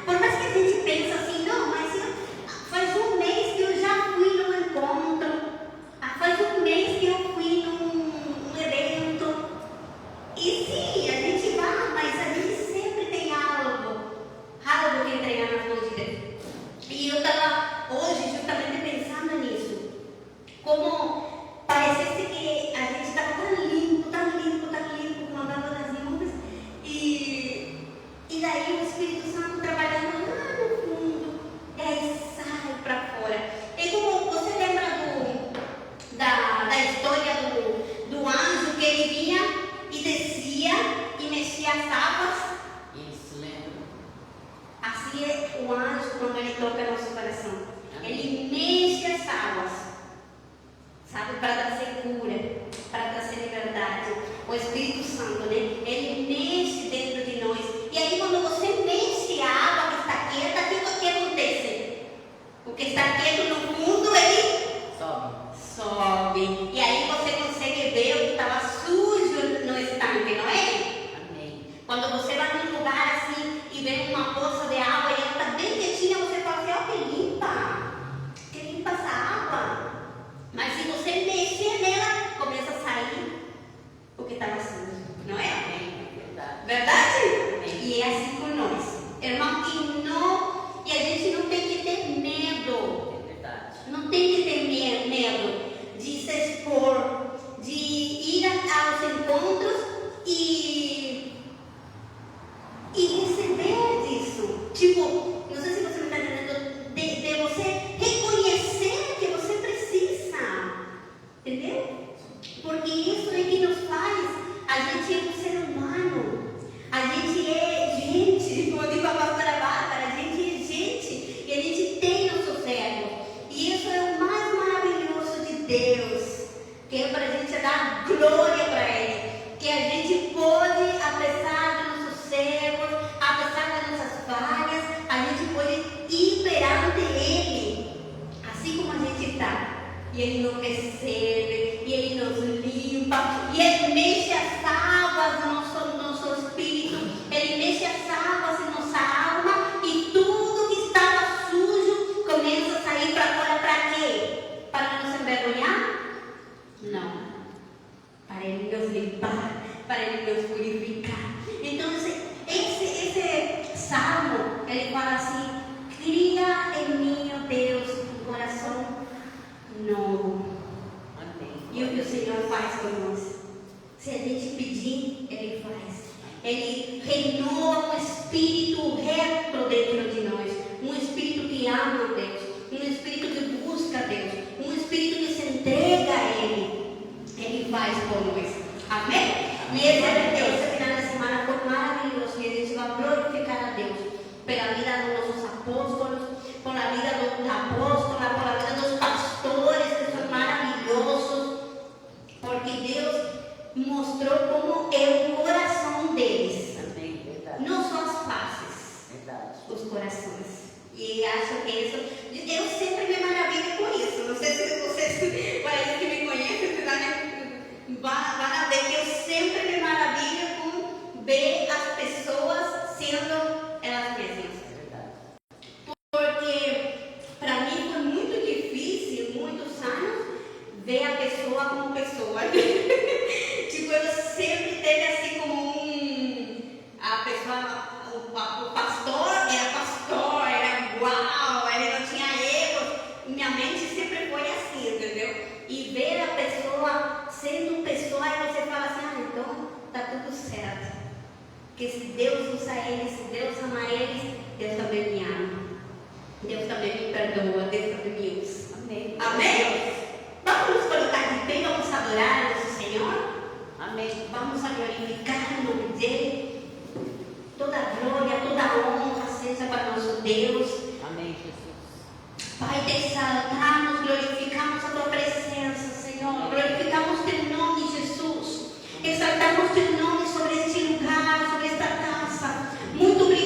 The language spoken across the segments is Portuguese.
Por mais que a gente pense assim, não, mas faz um mês que eu já fui num encontro, faz um mês que eu fui num evento. E sim, a gente vai, mas a gente sempre tem algo que entregar nas mãos de Deus. E eu estava hoje justamente pensando nisso, como parecesse que a gente estava tão limpo, com a baba nas nuvens, e daí o Espírito Santo trabalhando lá no fundo, e aí sai para fora. E como você lembra da história do anjo que ele vinha e descia e mexia as águas? Isso, lembro. Assim é o anjo quando ele toca nosso coração. Ele mexe as águas, sabe, para trazer cura, para trazer liberdade. O Espírito Santo, né? Ele mexe dentro de nós. E aí quando você mexe a água que está quieta, o que acontece? O que está quieto no fundo, ele sobe. E aí você consegue ver o que estava sujo no estanque, não é? Amém. Quando você vai num lugar assim e vê uma poça de água e ela está bem quietinha, você fala assim, ó, que limpa essa água. Mas se você mexer nela, começa a sair o que estava sujo, não é? Amém. Verdade? Amém. E é assim com nós, irmão, e a gente não tem que ter medo. É verdade. Não tem que ter medo de se expor, de ir aos encontros e receber disso. Tipo, não sei se você me está entendendo, de você reconhecer que você precisa. Entendeu? Porque isso é que nos faz. A gente é um ser humano. A gente é gente, como diz a pastora Bárbara, a gente é gente e a gente tem nossos erros. E isso é o mais maravilhoso de Deus, que é para a gente dar glória para Ele. Que a gente pode, apesar dos nossos erros, apesar das nossas falhas, a gente pode ir perante Ele, assim como a gente está. E Ele nos recebe, e Ele nos limpa, e Ele mexe as águas do nosso espírito, Ele mexe as águas em nossa alma, e tudo que estava sujo começa a sair para fora. Para quê? Para nos envergonhar? Não. Para Ele nos limpar, para Ele nos purificar. Então, esse salmo, ele fala assim: cria em mim, ó Deus, um coração novo. Amém. E o que o Senhor faz por nós? Se a gente pedir, Ele faz. Ele renova um espírito reto dentro de nós. Um espírito que ama a Deus. Um espírito que busca a Deus. Um espírito que se entrega a Ele. Ele faz por nós. Amém? E esse final de semana foi maravilhoso. E a gente vai glorificar a Deus pela vida dos nossos apóstolos, pela vida dos apóstolos, pela vida dos pastores, que são maravilhosos. Porque Deus mostrou como é o coração deles. Amém. Verdade. Não só as faces, Verdade. os corações. E acho que isso, eu sempre me maravilho com isso. Não sei se vocês, para que me conhecem, vão ver que eu sempre me maravilho com ver as pessoas sendo elas mesmas. É verdade. Porque para mim foi muito difícil, muitos anos, ver a pessoa como pessoa. Tipo, eu sempre teve assim como a pessoa, o pastor era uau, ele não tinha erros. Minha mente sempre foi assim, entendeu? E ver a pessoa sendo pessoa, e você fala assim, então tá tudo certo. Porque se Deus usa eles, se Deus ama eles, Deus também me ama. Deus também me perdoa, Deus também me usa. Amém. Amém? Vamos nos colocar de pé, vamos adorar o nosso Senhor. Amém. Vamos a glorificar o nome dEle. Toda glória, toda honra seja para nosso Deus. Amém, Jesus. Pai, te exaltamos, glorificamos a tua presença, Senhor. Glorificamos teu nome, Jesus. Exaltamos teu nome sobre este lugar, sobre esta taça. Muito obrigado.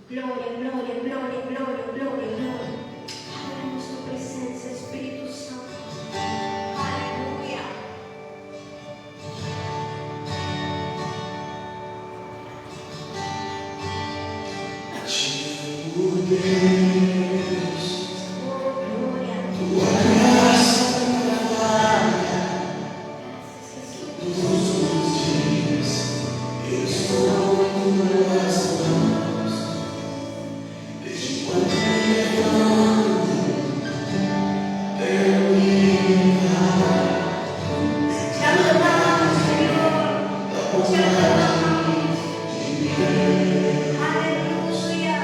Glória, glória, glória, glória, glória, glória. Adoramos tua presença, Espírito Santo. Aleluia. Oh, glória. Graças, Jesus. Te adoramos, Senhor. Te adoramos. Aleluia.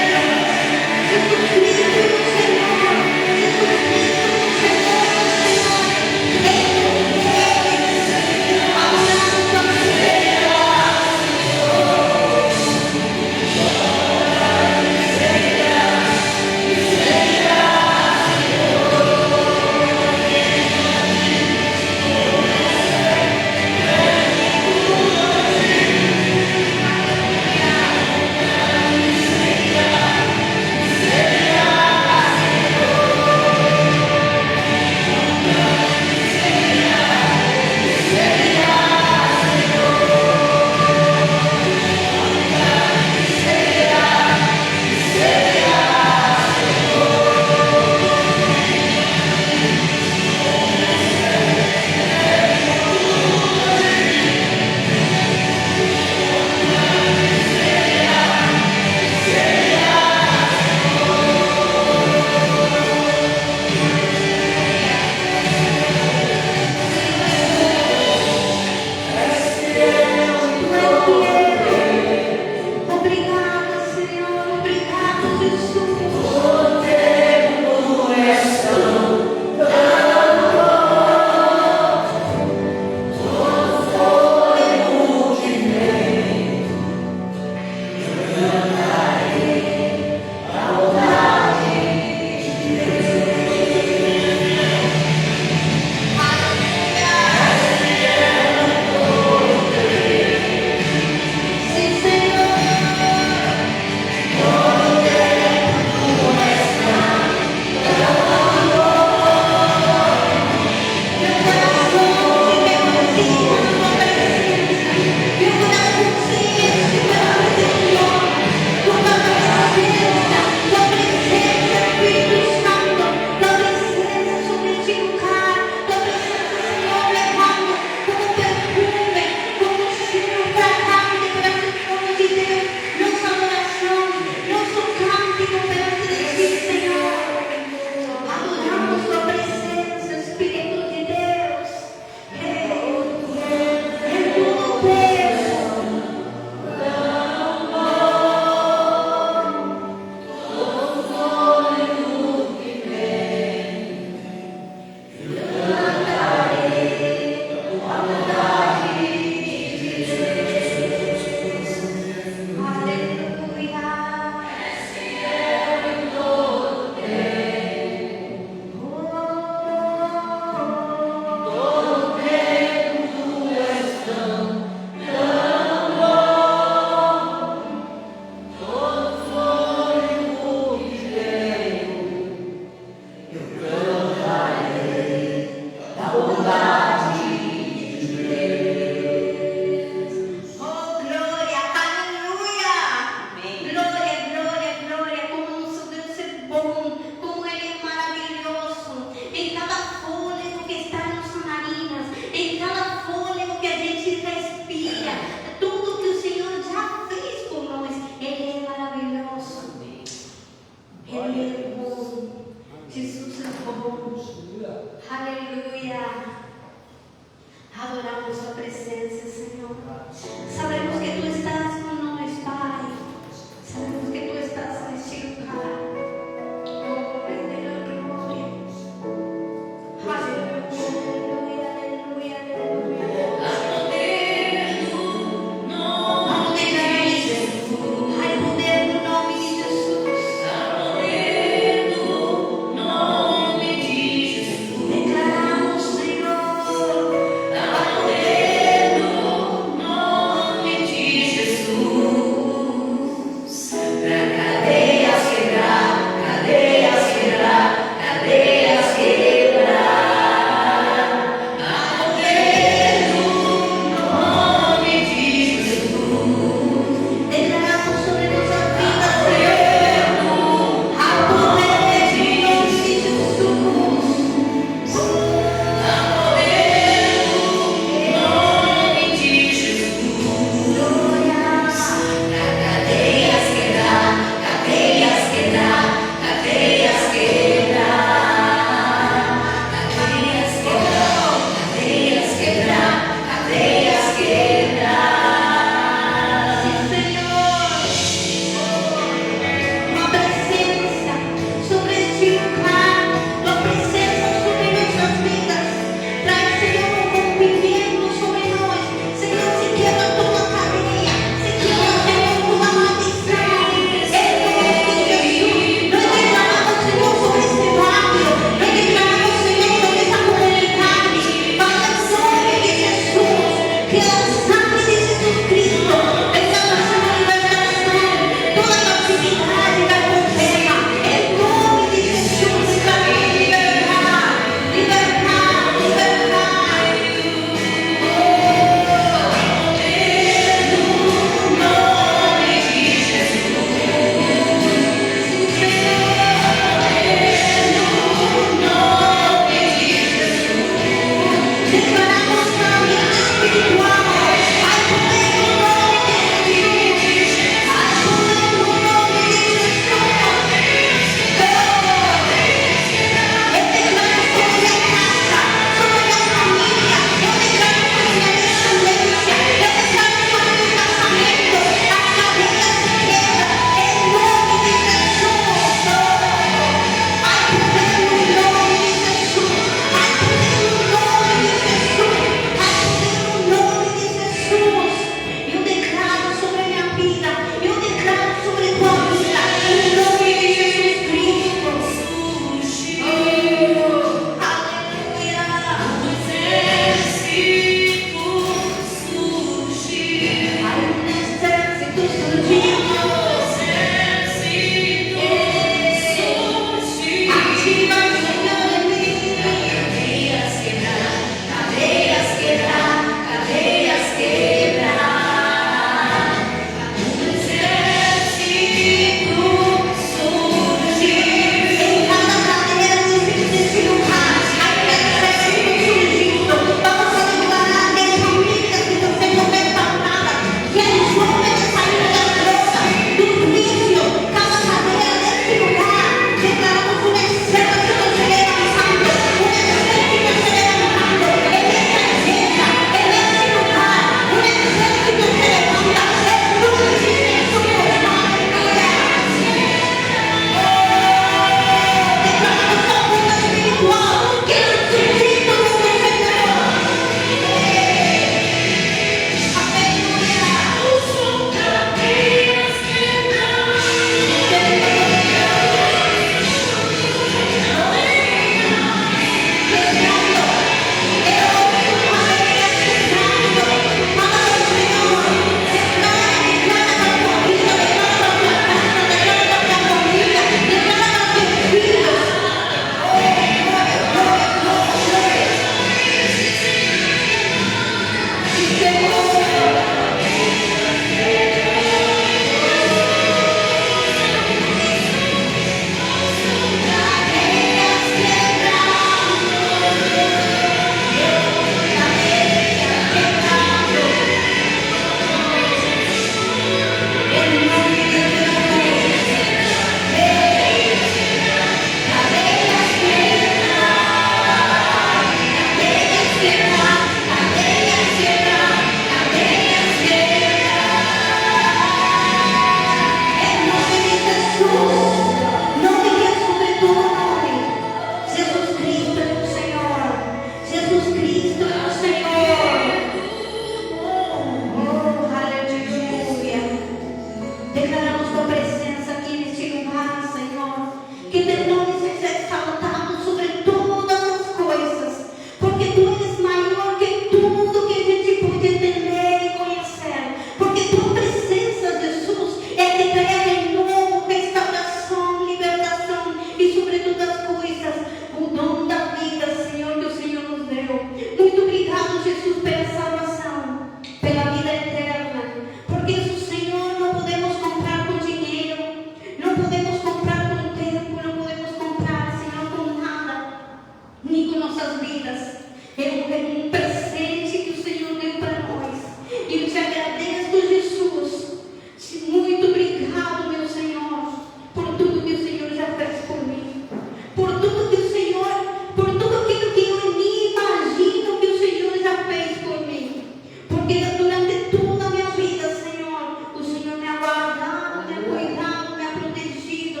Porque durante toda a minha vida, Senhor, o Senhor me ha guardado, me ha cuidado, me ha protegido,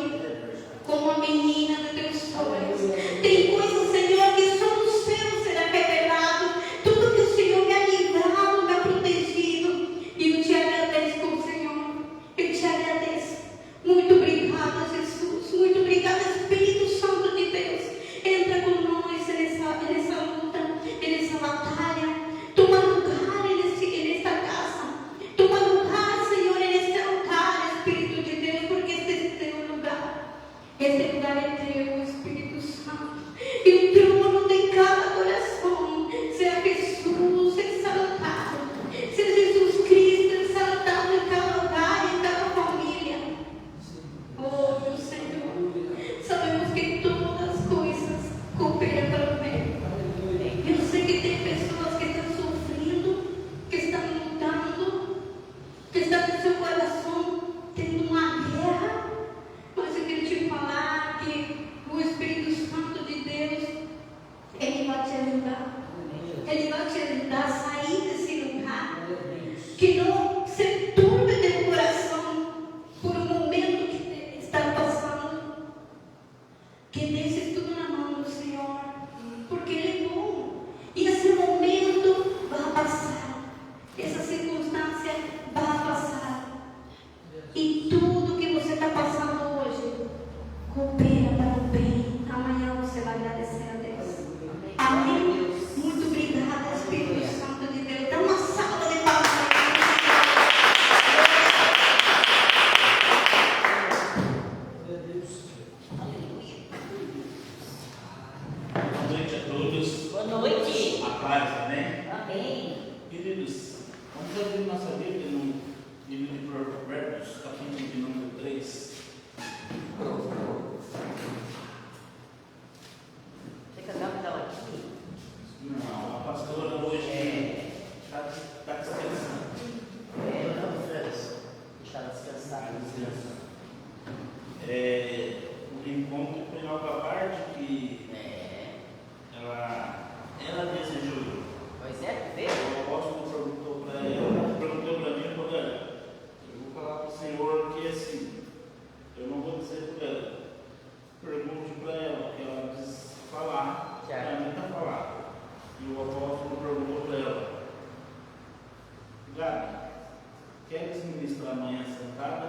como a menina de teus sonhos. Tem coisas, Senhor, que só no céu será revelado. Tudo que o Senhor me ha livrado, me ha protegido. E eu te agradeço, Senhor. Eu te agradeço. Muito obrigada, Jesus. Muito obrigada, Espírito Santo de Deus. Entra conosco nessa luta, nessa batalha. Toma lugar nesta casa. Toma lugar, Senhor, neste altar, Espírito de Deus, porque este é teu lugar. Este lugar é teu, Espírito Santo. E o trono de cada coração seja Jesus exaltado. Seja Jesus Cristo exaltado em cada lugar, em cada família. Oh, meu Senhor, sabemos que todas as coisas cooperam para o bem. Eu sei que tem pessoas que estão sofrendo, que estão lutando, que estão no seu coração tendo uma guerra, mas eu quero te falar que o Espírito Santo de Deus, Ele vai te ajudar. Ele vai te ajudar a sair desse lugar. Que não se turbe teu coração por um momento que está passando. Que deixes tudo na mão do Senhor, porque Ele é bom. E esse momento vai passar. Essa circunstância vai passar. E tudo que você está passando hoje coopera para o bem. Amanhã você vai agradecer a Deus. Amém? Muito obrigada, Espírito Santo de Deus. Dá uma salva de palmas. Boa noite a todos. Boa noite. A paz, amém? Amém. Queridos, vamos abrir nossa Bíblia no livro de Provérbios, capítulo de número 3. Você quer dar uma dela aqui? Não, a pastora hoje está descansando. Não, França. Estava descansado. O encontro foi em Alcavarte que ela desejou ir. Pois é, veio. O apóstolo perguntou para mim, falou: eu vou falar para o Senhor que assim, eu não vou dizer para ela. Pergunte para ela, que ela precisa falar, para mim está falado. E o apóstolo perguntou para ela: Gabi, queres ministrar amanhã sentada?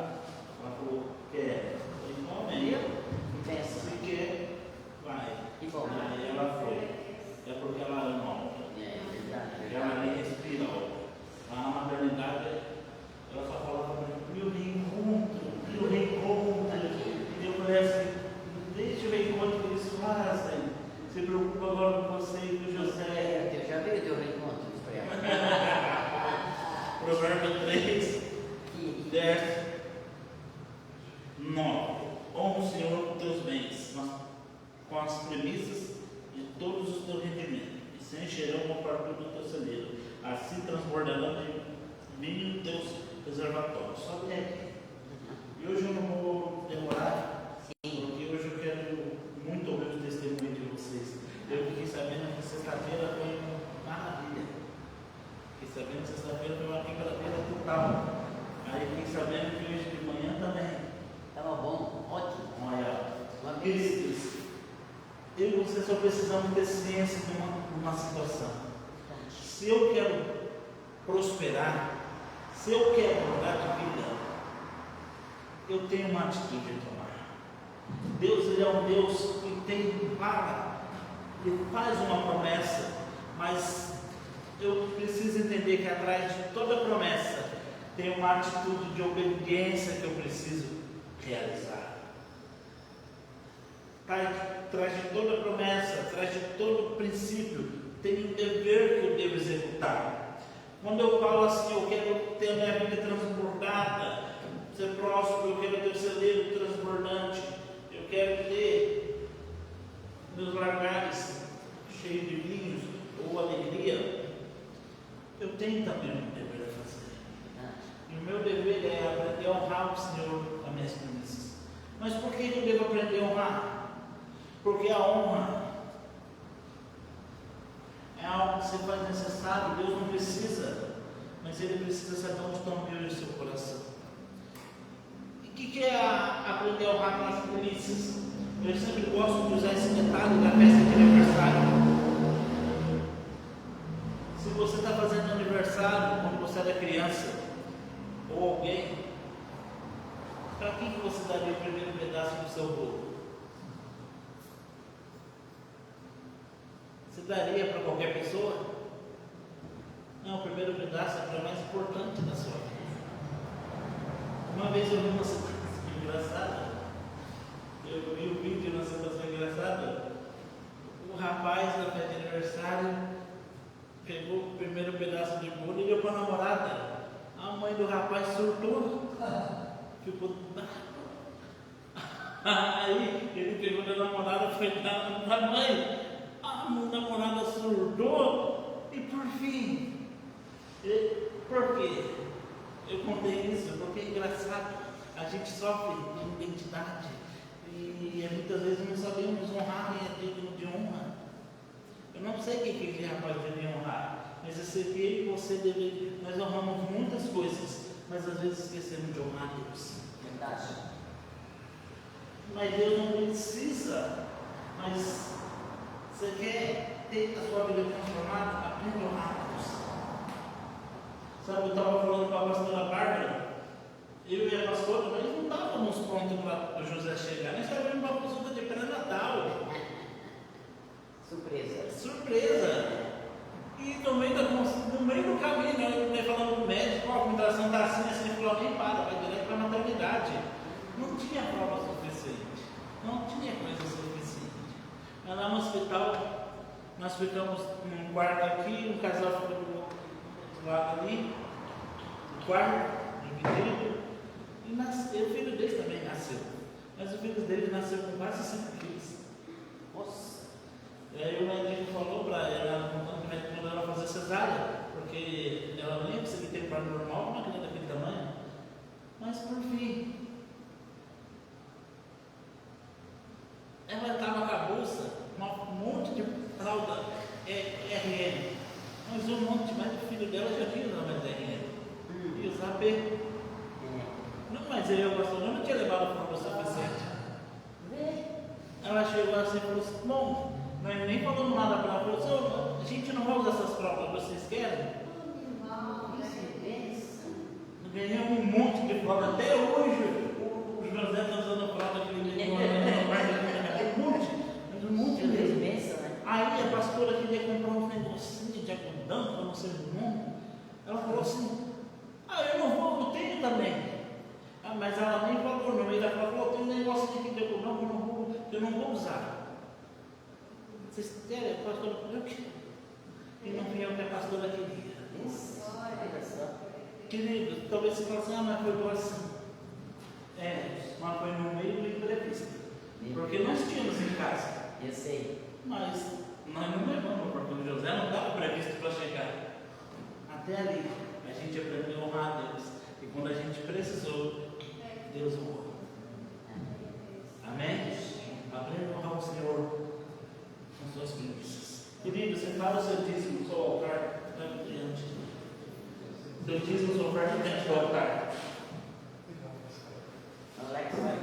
Ela falou: quer. Eu falei: então, amém. Pensa. Se quer, vai. Que bom. Aí ela foi. É porque ela ama a obra. É verdade. Ela nem respira a obra. Lá na maternidade, ela só falava para mim: meu reencontro. E eu falei assim: deixa o reencontro que eles fazem. Se preocupa agora com você e com o José. Eu já vi o teu reencontro, Espreia. Provérbio 3, 10, 9. Honra o Senhor com teus bens, com as premissas de todos os teus rendimentos, e se encherão com a fartura do teu celeiro. Assim transbordarão de vinho teus reservatórios. Só até aqui. E hoje eu não vou demorar, porque hoje eu quero muito ouvir o testemunho de vocês. Eu fiquei sabendo que sexta-feira foi uma maravilha. Fiquei sabendo que sexta-feira foi uma quinta-feira total. Aí fiquei sabendo que hoje de manhã também. Estava bom, ótimo. Olha, queridos, eu e você só precisamos ter ciência de uma situação. Se eu quero prosperar, se eu quero mudar de vida, eu tenho uma atitude a tomar. Deus, Ele é um Deus que Ele faz uma promessa, mas eu preciso entender que atrás de toda promessa tem uma atitude de obediência que eu preciso realizar. Atrás de toda promessa, atrás de todo princípio, tem um dever que eu devo executar. Quando eu falo assim: eu quero ter a minha vida transbordada, ser próspero, eu quero ter o celeiro transbordante, eu quero ter meus lagares cheios de vinhos ou alegria, eu tenho também um dever a fazer. E o meu dever é aprender a honrar o Senhor com as minhas promessas. Mas por que eu devo aprender a honrar? Porque a honra é algo que se faz necessário. Deus não precisa ele precisa saber onde estão meus e seu coração. E o que é aprender a honrar com as primícias? Eu sempre gosto de usar esse detalhe da festa de aniversário. Se você está fazendo aniversário quando você era criança, ou alguém, para quem que você daria o primeiro pedaço do seu bolo? Você daria para qualquer pessoa? Não, o primeiro pedaço é o mais importante da sua vida. Uma vez eu vi uma situação engraçada. Eu vi o vídeo de uma situação engraçada. O rapaz na festa de aniversário pegou o primeiro pedaço de bolo e deu para a namorada. A mãe do rapaz surtou. Ficou. Aí ele pegou da namorada e foi dar para a mãe. A namorada surtou. E por fim. Por quê? Eu contei isso porque é engraçado. A gente sofre de identidade e muitas vezes não sabemos honrar quem é digno de honra. Eu não sei quem que aquele rapaz deve honrar, mas eu sei que ele e você deve. Nós honramos muitas coisas, mas às vezes esquecemos de honrar Deus. Verdade. Mas Deus não precisa. Mas você quer ter a sua vida transformada? Aprenda a honrar Deus. Sabe, eu estava falando com a pastora Bárbara, eu e a pastora, nós não estávamos prontos para o José chegar, nós estávamos para a consulta de pré-natal. Surpresa. Surpresa! E no meio do caminho, nós falamos com o médico, a contação está assim, ele falou, nem para, vai direto para a maternidade. Não tinha prova suficiente, não tinha coisa suficiente. Mas lá no hospital, nós ficamos num quarto aqui, um casal ficou do lado ali, o quarto, dividido, e nasceu, o filho deles também nasceu. Mas o filho dele nasceu com quase 5 quilos. Nossa! E aí o médico falou para ela, contando que o médico mandou ela fazer cesárea, porque ela nem conseguia ter parto normal, uma criança daquele tamanho. Mas por fim, ela estava com a bolsa, um monte de fralda RN. Mas um monte, mas o filho dela já tinha usado mais RN. E usar P. Não, mas eu não tinha levado para o suficiente. Ela chegou assim e falou assim, bom, nós nem falamos nada para ela. Falou assim, a gente não vai usar essas fraldas, vocês querem? Ganhamos um monte de fralda. Até hoje, o José está usando fralda que ele ganhou um monte mesmo. Aí a pastora queria comprar um negocinho de algodão, para não ser do mundo. Ela falou assim, eu não vou, eu tenho também. Mas ela nem falou, no meio da fralda, falou, tem um negócio aqui de algodão que eu não vou usar. Vocês querem? A pastora falou, eu quero. E não vinha o que a pastora queria. Querido, talvez você fale assim, mas foi doação. Mas foi no meio do imprevisto. Porque nós tínhamos em casa. Eu sei. Mas nós não levamos, porque o José não estava previsto para chegar. Até ali, a gente aprendeu a honrar a Deus. E quando a gente precisou, Deus honrou. Amém? Aprenda a honrar o Senhor com suas primícias. Querido, separa o seu dízimo no seu altar, diante. Seu dízimo, sua oferta diante do altar. Alex, vai.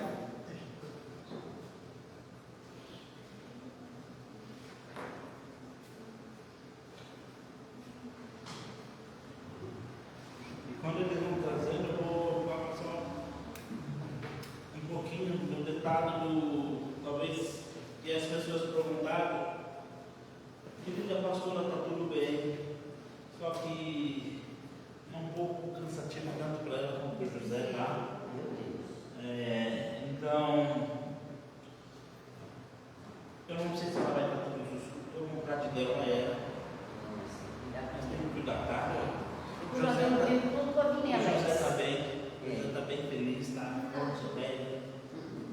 Quando eles vão trazendo, eu vou falar só um pouquinho do detalhe talvez, que as pessoas perguntaram, querida pastora, está tudo bem, só que é um pouco cansativo tanto para ela como para o José, tá? Então, eu não sei se ela vai estar tudo justo, eu vou comprar de Deus a ela, mas tem que cuidar, tá? O José está bem, José está bem feliz, está forte, velho,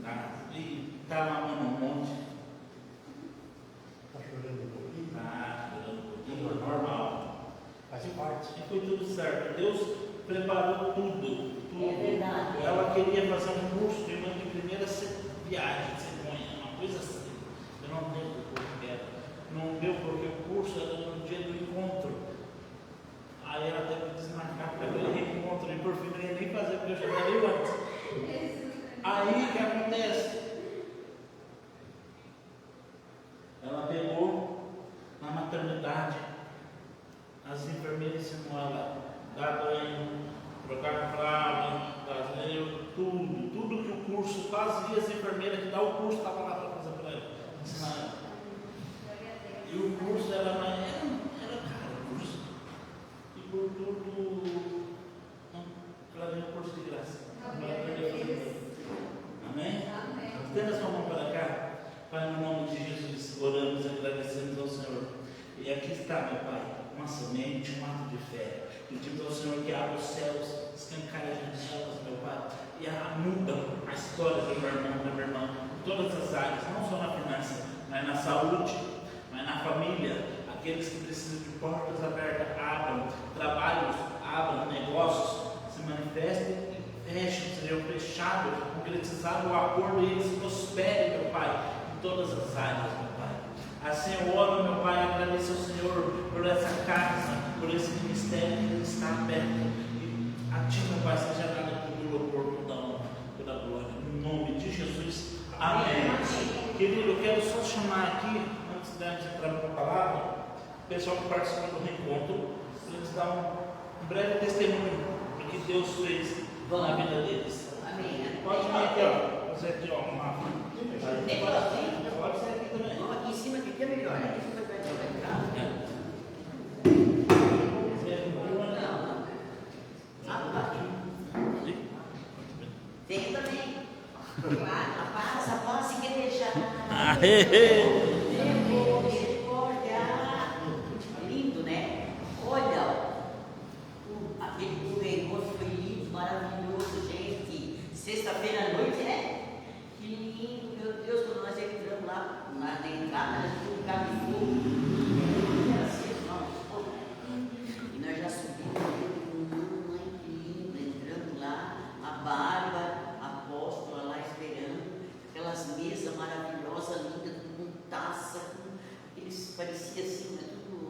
tá? E está mamando um monte. Está chorando um pouquinho? Está chorando um pouquinho, normal. Faz parte. E foi tudo certo. Deus preparou tudo. É verdade. Ela queria fazer um curso de uma de primeira viagem, cegonha, uma coisa assim. Eu não lembro o que era. Não deu porque o curso era no dia do encontro. Aí ela teve que desmarcar para Aí o que acontece? Ela pegou na maternidade, as enfermeiras ensinou ela a dar banho, trocar fralda, fazer tudo que o curso fazia, as enfermeiras que dá o curso estavam lá para fazer para ela, ensinar ela. E o curso era caro o curso. E por tudo, ela ganhou o curso de graça. Amém? Estenda sua mão para cá. Pai, no nome de Jesus, oramos e agradecemos ao Senhor. E aqui está, meu Pai, uma semente, um ato de fé. Pedimos ao Senhor que abra os céus, escancare as janelas, meu Pai, e muda a história do meu irmão, da minha irmã, em todas as áreas, não só na finança, mas na saúde, mas na família. Aqueles que precisam de portas abertas, abram, trabalhos, abram, negócios, se manifestem e fechem, sejam fechados, concretizados o acordo e eles prosperem, meu Pai, em todas as áreas, meu Pai. Assim eu oro, meu Pai, agradeço ao Senhor por essa casa, por esse ministério que está aberto. E a Ti, meu Pai, seja dado todo o louvor, toda a honra, toda a glória. Em nome de Jesus. Amém. Querido, eu quero só chamar aqui, antes de nós entrarmos com a palavra, o pessoal que participou do reencontro, para eles dar um breve testemunho do que Deus fez na vida deles. Amém. Pode vir aqui, ó. Você aqui, ó. Pode ser aqui também. Não, aqui em cima que é melhor. Aqui você vai entrar. Tem também. A paz, igreja. Lindo, né? Olha, aquele reencontro foi lindo, maravilhoso, gente. Sexta-feira à noite, né? Que lindo, meu Deus, quando nós entramos lá na entrada, nós tínhamos um carro de fogo. Era assim, e nós já subimos, mamãe, que lindo, entramos lá, a Bárbara, a apóstola lá esperando, aquelas mesas maravilhosas, lindas, com taça, eles pareciam assim, né, tudo,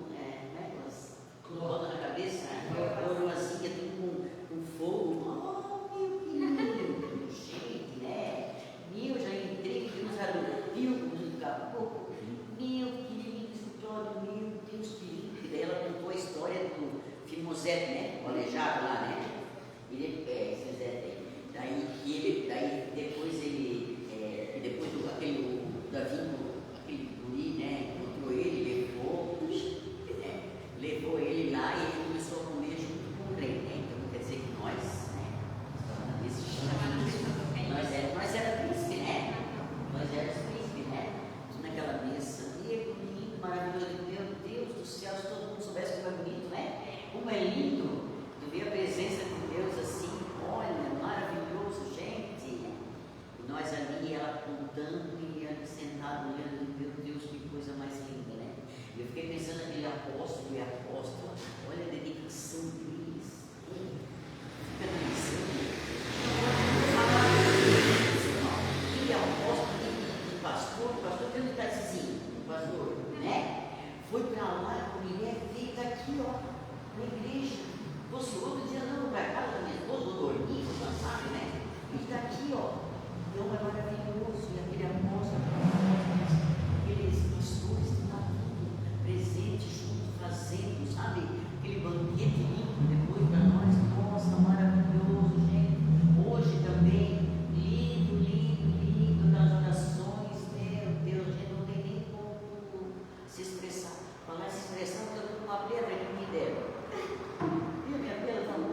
aquelas coroas na cabeça, coroazinha, tudo com fogo. Oh, meu querido, gente, né? Meu, já entrei, Deus abriu o caboclo, meu querido escritório, meu Deus querido. E daí ela contou a história do Fimosete, né? O aleijado lá, né? Daí depois aquele Davi, aquele guri, né? Encontrou ele, levou ele lá e ele começou a comer junto com o rei, né? Então quer dizer que nós, né? Nós era príncipe, né? Nós éramos príncipe, né? Naquela mesa, e bonito, maravilhoso, meu Deus do céu, se todo mundo soubesse como é bonito, né? Como é lindo tu ver a presença de Deus assim, olha, maravilhoso, gente. E nós ali, ela contando e ali sentado olhando, meu Deus, que coisa mais linda, né? Eu fiquei pensando naquele apóstolo e apóstola, olha a dedicação deles. Fica pensando. E apóstolo e pastor tem um detalhezinho, pastor, né? Foi para lá, a mulher veio daqui, ó, na igreja. Você outro dia não para casa da minha esposa, vou dormir, vou cansar, né? E daqui, ó, então é maravilhoso. E aquele apóstolo, aqueles pastores que estavam presentes juntos, fazendo, sabe? Aquele banquete lindo depois para nós. Nossa, maravilhoso, gente. Hoje também, lindo, nas orações, meu Deus, a gente não tem nem como se expressar. Falar se expressar, eu estou com uma pedra que me deram. Viu minha pedra? Não,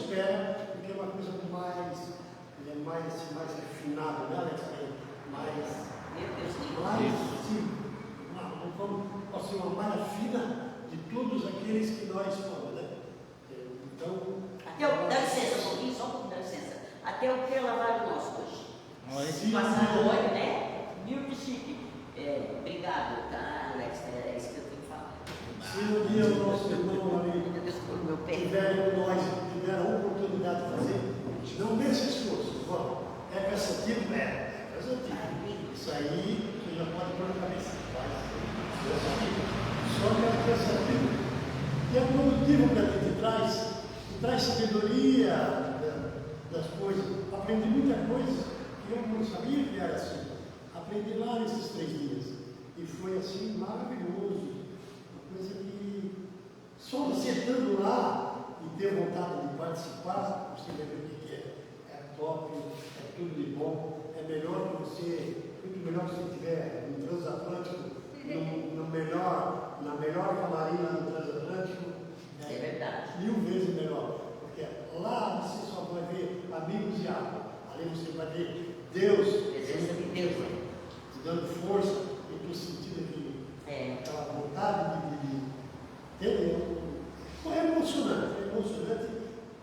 espera, porque é uma coisa mais refinada, né, Alex? Meu Deus, assim, uma malha fina de todos aqueles que nós somos, né? Então, dá licença um pouquinho, só um pouquinho, dá licença. Até o que lavaram nós hoje? sim, Passar o óleo, né? Milk chique. Obrigado, tá, Alex? É isso que eu tenho que falar. se um dia o nosso irmão ali Meu Deus, por meu pé. tiver a oportunidade de fazer, não meça esforço, vamos. É cansativo? É cansativo. Isso aí você já pode pôr na cabeça. Só que é cansativo. E é produtivo para quem te traz sabedoria das coisas. Aprendi muita coisa que eu não sabia que era assim. Aprendi lá nesses 3 dias. E foi assim maravilhoso. Uma coisa que só você estando lá e ter vontade de participar, você vai ver o que é. É top, é tudo de bom. É melhor que você, muito melhor que você estiver no transatlântico, na melhor camarim lá no transatlântico. É verdade. 1000 vezes melhor. Porque lá você só vai ver amigos de água. Ali você vai ver Deus. Presença de Deus, né? Te dando força e tu sentindo aquela vontade de é emocionante.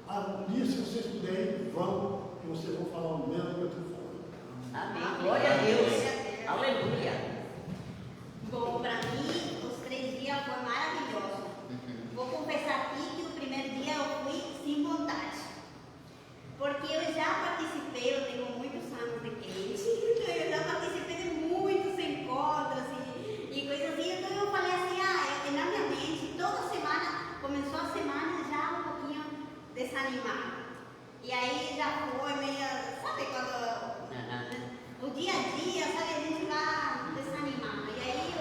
Um dia, se vocês puderem, vão, que vocês vão falar o mesmo que eu estou falando. Amém. Glória a Deus. Aleluia. Bom, para mim, os 3 dias foram maravilhosos. Vou confessar aqui que o primeiro dia eu fui sem vontade. Porque eu já participei, eu tenho muitos anos de crente, então eu já participei de muitos encontros e coisas assim. Então eu falei assim, na minha mente, toda semana, começou a semana já um pouquinho desanimada. E aí já foi meio, sabe quando o dia a dia, sabe, a gente vai desanimando. E aí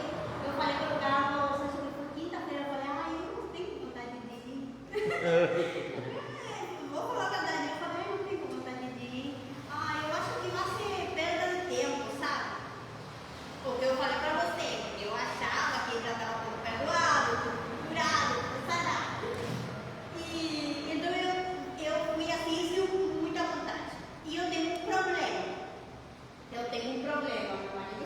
eu falei para o Galo, acho que foi quinta-feira, eu falei, eu não tenho vontade de ir. Vou falar a verdade, eu falei, eu não tenho vontade de ir. Eu acho que vai ser perda de tempo, sabe? Porque eu falei para você, eu achava que já estava tudo perdoado, tudo curado, tudo sarado. E então eu fui assim, com muita vontade. E eu tenho um problema. Eu tenho um problema, meu marido.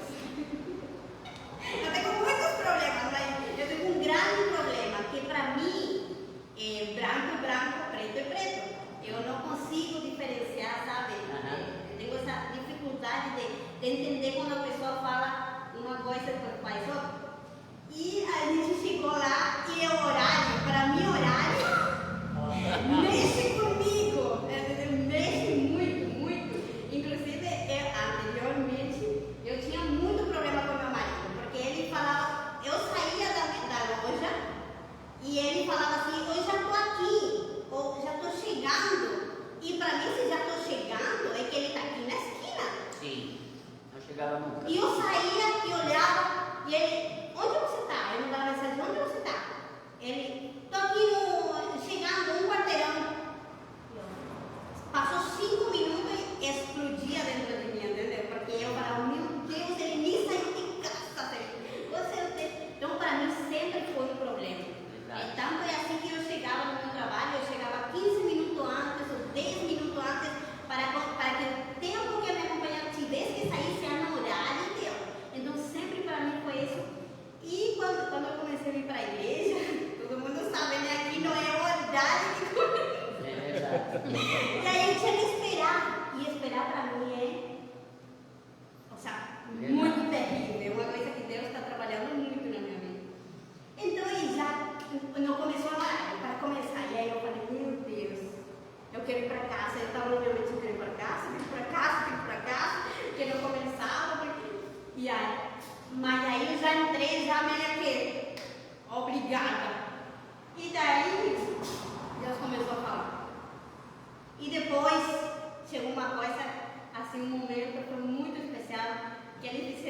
Eu tenho muitos problemas, mas eu tenho um grande problema, que para mim é branco, preto. Eu não consigo diferenciar, sabe? Eu tenho essa dificuldade de entender quando a pessoa fala uma coisa por faz outra. E a gente chegou lá e é horário, para mim horário, mexe comigo, mexe muito. Inclusive, anteriormente, eu tinha muito problema com meu marido, porque ele falava, eu saía da loja e ele falava assim, eu já estou aqui, ou já estou chegando. E para mim, se já estou chegando, é que ele está aqui na esquina. Sim, não chegava nunca. E eu saía e olhava, e ele, onde você está? Eu mandava mensagem, onde você está? Ele, estou aqui chegando, um quarteirão. Passou 5 minutos e explodia dentro de mim, entendeu? Porque eu falava, meu Deus, ele nem saiu de casa. Então, para mim, sempre foi um problema. Tanto é assim que eu chegava no meu trabalho, eu chegava 15 minutos antes ou 10 minutos antes para que o tempo que a minha companheira tivesse que sair seja no horário dela. Então, sempre para mim foi isso. E quando eu comecei a vir para a igreja, todo mundo sabe, né? Aqui não é horário de comer. É verdade. E aí eu tinha que esperar. E esperar para mim muito terrível. É uma coisa que Deus está trabalhando muito na minha vida. Então aí já não começou a orar, para começar. E aí eu falei, meu Deus, eu quero ir para casa. Eu estava no meu mente, eu quero ir para casa, que não começava. E aí, mas aí eu já entrei, já meio que obrigada. E daí, Deus começou a falar. E depois, chegou uma coisa, assim, um momento que foi muito especial, que ele disse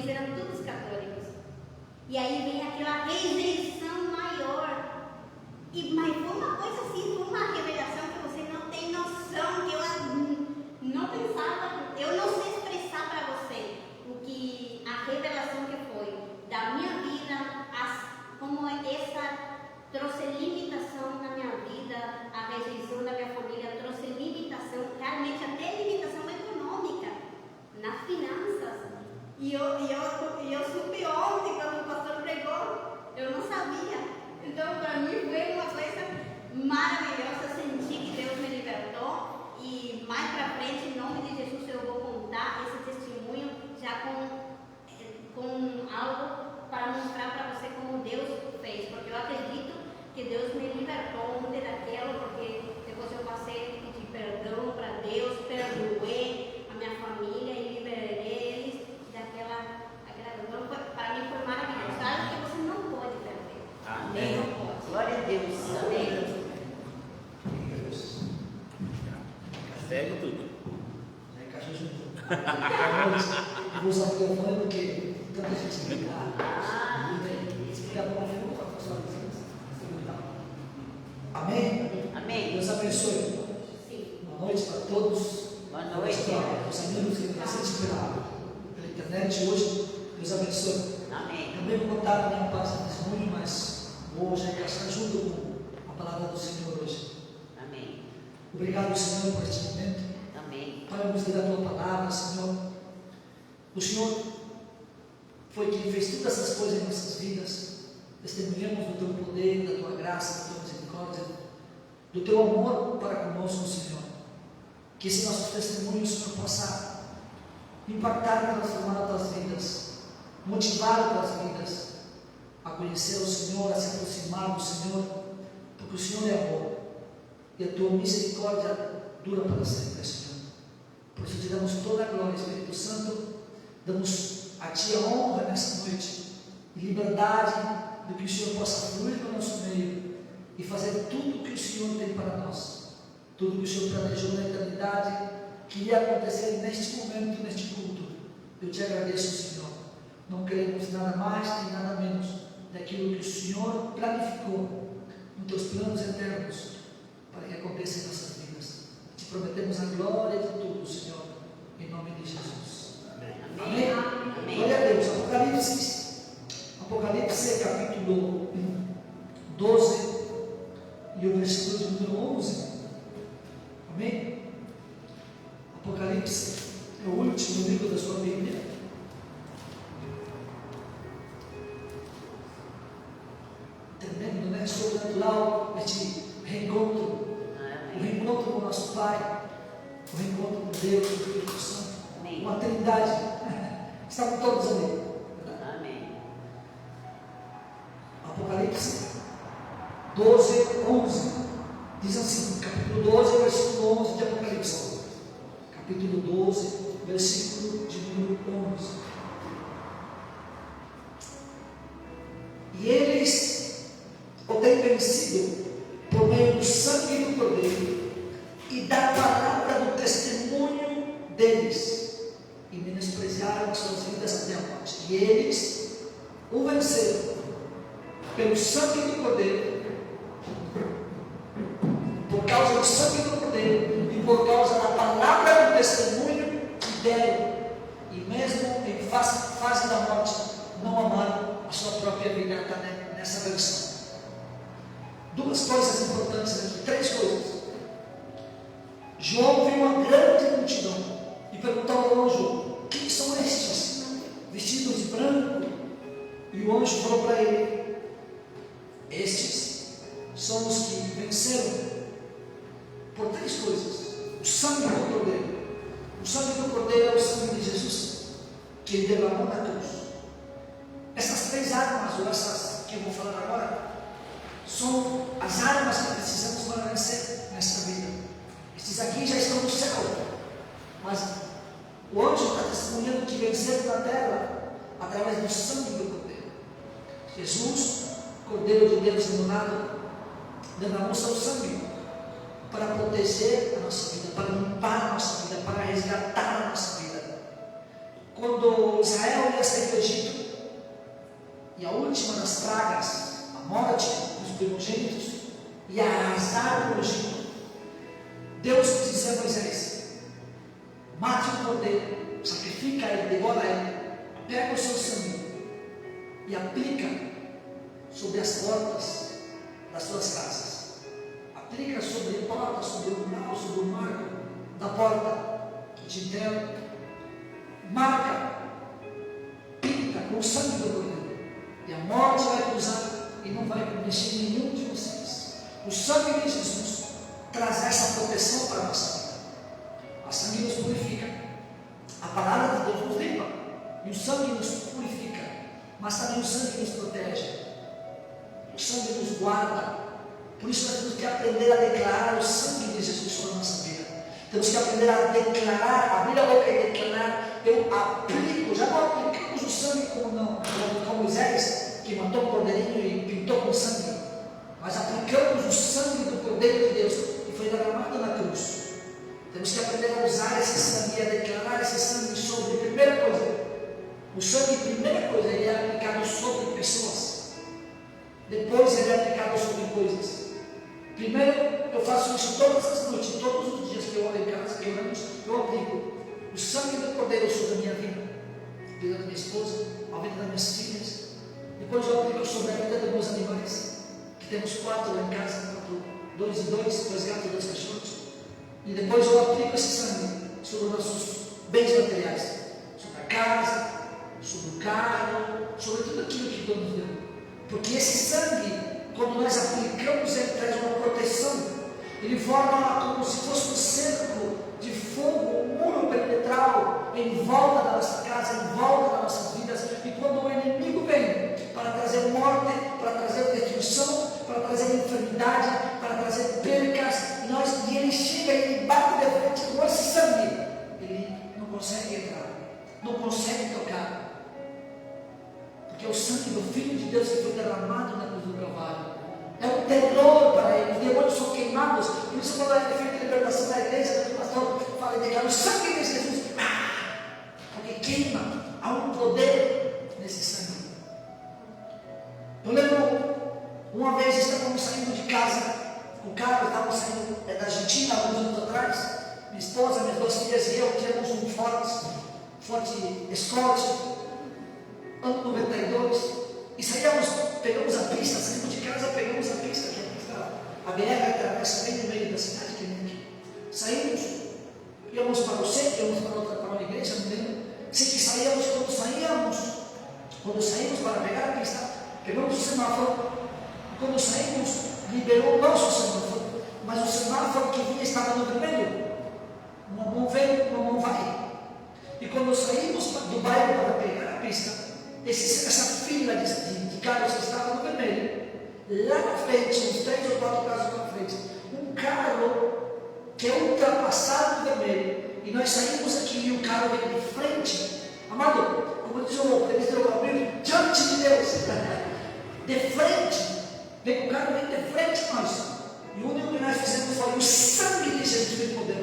eles eram todos católicos. E aí vem aquela rejeição maior. Mas foi uma coisa assim, foi uma revelação que você não tem noção, que eu não pensava, eu não sei expressar para você a revelação que foi da minha vida, como essa trouxe limitação na minha vida, a rejeição da minha família trouxe limitação, realmente até limitação econômica, nas finanças. E eu soube ontem, quando o pastor pregou, eu não sabia. Então, para mim, foi uma coisa maravilhosa. Eu senti que Deus me libertou. E mais para frente, em nome de Jesus, eu vou contar esse testemunho já com algo para mostrar para você como Deus fez. Porque eu acredito que Deus me libertou ontem daquilo, porque depois eu passei a pedir perdão para Deus, perdoei a minha família e liberei eles daquela dor. Para mim foi maravilhoso. Algo que você não pode perder. Amém. Não pode. Glória a Deus. Amém. Pega tudo. Caixa junto. Eu vou usar o telefone porque tanta gente ligar. Explicar para uma para a pessoa. Amém? Amém. Deus abençoe. Sim. Boa noite para todos. Boa noite. Os amigos que estão sendo pela internet hoje. Deus abençoe. Amém. Também vou contar a minha parte de testemunho, mas vou já gastar junto com a palavra do Senhor hoje. Amém. Obrigado, Senhor, por este momento. Amém. Pai, vamos ler a tua palavra, Senhor. O Senhor foi quem fez todas essas coisas em nossas vidas. Testemunhamos do teu poder, da tua graça, da tua misericórdia, do teu amor para conosco, Senhor. Que esse nosso testemunho, Senhor, possa impactar e transformar as tuas vidas, motivar as tuas vidas a conhecer o Senhor, a se aproximar do Senhor, porque o Senhor é amor e a tua misericórdia dura para sempre, Senhor. Por isso te damos toda a glória, Espírito Santo, damos a Ti a honra nessa noite e liberdade de que o Senhor possa fluir no nosso meio e fazer tudo o que o Senhor tem para nós, tudo que o Senhor planejou na eternidade, que ia acontecer neste momento, neste culto. Eu te agradeço, Senhor. Não queremos nada mais nem nada menos daquilo que o Senhor planificou nos teus planos eternos para que aconteça em nossas vidas. Te prometemos a glória de tudo, Senhor, em nome de Jesus. Amém? Amém. Glória a Deus. Apocalipse capítulo 12 e o versículo de número 11. Amém? Apocalipse é o último livro da sua Bíblia. Tremendo, né? Sobrenatural, este reencontro. O reencontro com o nosso Pai, o reencontro com Deus, com o Espírito Santo, Amém. uma trindade. Estavam todos ali. Amém. Apocalipse 12, 11. Diz assim, capítulo 12, versículo 11 de Apocalipse. Capítulo 12, versículo de número 11. E eles o têm vencido por meio do sangue do Cordeiro e da palavra do testemunho deles, e menospreziaram suas vidas até a morte. E eles o venceram pelo sangue do Cordeiro, por causa do sangue do Cordeiro e por causa da palavra do testemunho que deram, e mesmo em fase da morte não amaram a sua própria vida. Está nessa versão. Duas coisas importantes aqui, três coisas. João viu uma grande multidão e perguntou ao anjo: quem são estes, vestidos de branco? E o anjo falou para ele: estes são os que venceram por três coisas. O sangue do Cordeiro. O sangue do Cordeiro é o sangue de Jesus, que ele derramou na cruz. Essas três armas, ou essas que eu vou falar agora, são as armas que precisamos para vencer nesta vida. Estes aqui já estão no céu, mas o anjo está testemunhando que venceram na terra através do sangue do Cordeiro. Jesus, Cordeiro de Deus imunado, derramou seu sangue para proteger a nossa vida, para limpar a nossa vida, para resgatar a nossa vida. quando Israel ia sair do Egito, e a última das pragas, a morte dos primogênitos, ia arrasar o Egito, Deus disse a Moisés: mate um cordeiro, sacrifica ele, devora ele, pega o seu sangue e aplica sobre as portas das suas casas. Aplica sobre a porta, sobre o umbral, sobre o marco da porta, o dintel. Marca, pinta com o sangue do cordeiro. E a morte vai cruzar e não vai mexer em nenhum de vocês. O sangue de Jesus traz essa proteção para a nossa vida. O sangue nos purifica. A palavra de Deus nos limpa. E o sangue nos purifica. Mas também o sangue nos protege. O sangue nos guarda. Por isso nós temos que aprender a declarar o sangue de Jesus sobre a nossa vida. Temos que aprender a declarar, abrir a boca e declarar: eu aplico. Já não aplicamos o sangue como Moisés, que matou o cordeirinho e pintou com sangue. Mas aplicamos o sangue do Cordeiro de Deus, que foi derramado na cruz. Temos que aprender a usar esse sangue e a declarar esse sangue sobre, primeira coisa, o sangue, primeira coisa, ele é aplicado sobre pessoas. Depois ele é aplicado sobre coisas. Primeiro, eu faço isso todas as noites, todos os dias que eu oro em casa, que oramos, eu aplico o sangue do Cordeiro sobre a minha vida, a vida da minha esposa, a vida das minhas filhas. Depois eu aplico sobre a vida dos meus animais, que temos 4 lá em casa, 2 e 2 gatos e 2 cachorros. E depois eu aplico esse sangue sobre os nossos bens materiais, sobre a casa, sobre o carro, sobre tudo aquilo que Deus nos deu. Porque esse sangue, quando nós aplicamos, ele traz uma proteção. Ele forma como se fosse um cerco de fogo, um muro perimetral em volta da nossa casa, em volta das nossas vidas. E quando o inimigo vem para trazer morte, para trazer destruição, para trazer enfermidade, para trazer percas, e ele chega e ele bate de frente com esse sangue, ele não consegue entrar, não consegue tocar. Porque é o sangue do Filho de Deus que foi derramado na cruz do Calvário. É um terror para eles, os demônios são queimados. Por isso, quando é feita a libertação da igreja, o pastor fala e declara: o sangue de Jesus, porque queima, há um poder nesse sangue. Eu lembro, uma vez estávamos saindo de casa, o carro, estávamos saindo da Argentina, alguns anos atrás, minha esposa, minhas 2 filhas e eu, tínhamos um Ford Escort, ano 92, e saímos, pegamos a pista, saímos de casa, pegamos a pista, que é a pista, a BR atravessa bem no meio da cidade, que é aqui. Saímos, íamos para o centro, íamos para uma igreja, não lembro. Sei que saíamos, quando saímos para pegar a pista, pegamos o semáforo, quando saímos, liberou o nosso semáforo, mas o semáforo que vinha estava no vermelho. Uma mão veio, uma mão vai. E quando saímos do bairro para pegar a pista, essa fila de carros que estavam no vermelho, lá na frente, uns 3 ou 4 carros na frente, um carro que é ultrapassado no vermelho, e nós saímos aqui e o carro veio de frente. Amado, como diz o presbítero Gabriel, diante de Deus, de frente, vem o carro, vem de frente a nós, e o único que nós fizemos foi: o sangue de Jesus tem poder.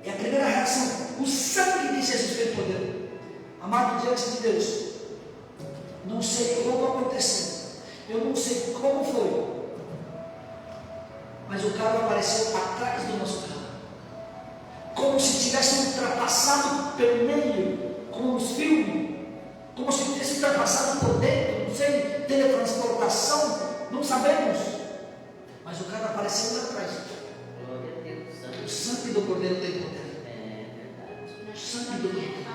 É a primeira reação: o sangue de Jesus tem poder. Amado, diante de Deus, não sei como aconteceu, eu não sei como foi, mas o carro apareceu atrás do nosso carro, como se tivesse ultrapassado pelo meio, como nos filmes, como se tivesse ultrapassado por dentro, não sei, teletransportação, não sabemos, mas o carro apareceu lá atrás. O sangue do Cordeiro tem poder. O sangue do Cordeiro.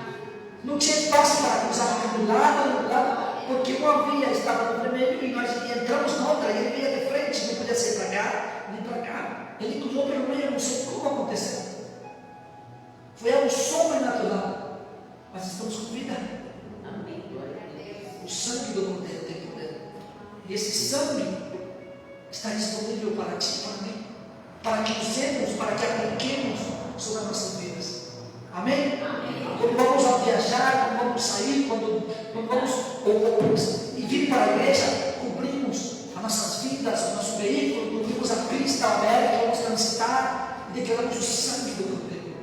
Não tinha espaço para cruzar do lado, porque uma via estava no vermelho e nós entramos na outra, e ele vinha de frente, não podia sair para cá, nem para cá. Ele cruzou pelo meio, não sei como aconteceu. Foi algo sobrenatural, mas estamos com vida. Amém. Glória a Deus. O sangue do Cordeiro tem poder. E esse sangue está disponível para ti, para mim, para que usemos, para que apliquemos sobre as nossas vidas. Amém? Amém. Quando vamos a viajar, quando vamos sair, quando vamos vir para a igreja, cobrimos as nossas vidas, o nosso veículo, cobrimos a pista, a BR que vamos transitar e declaramos o sangue do Cordeiro.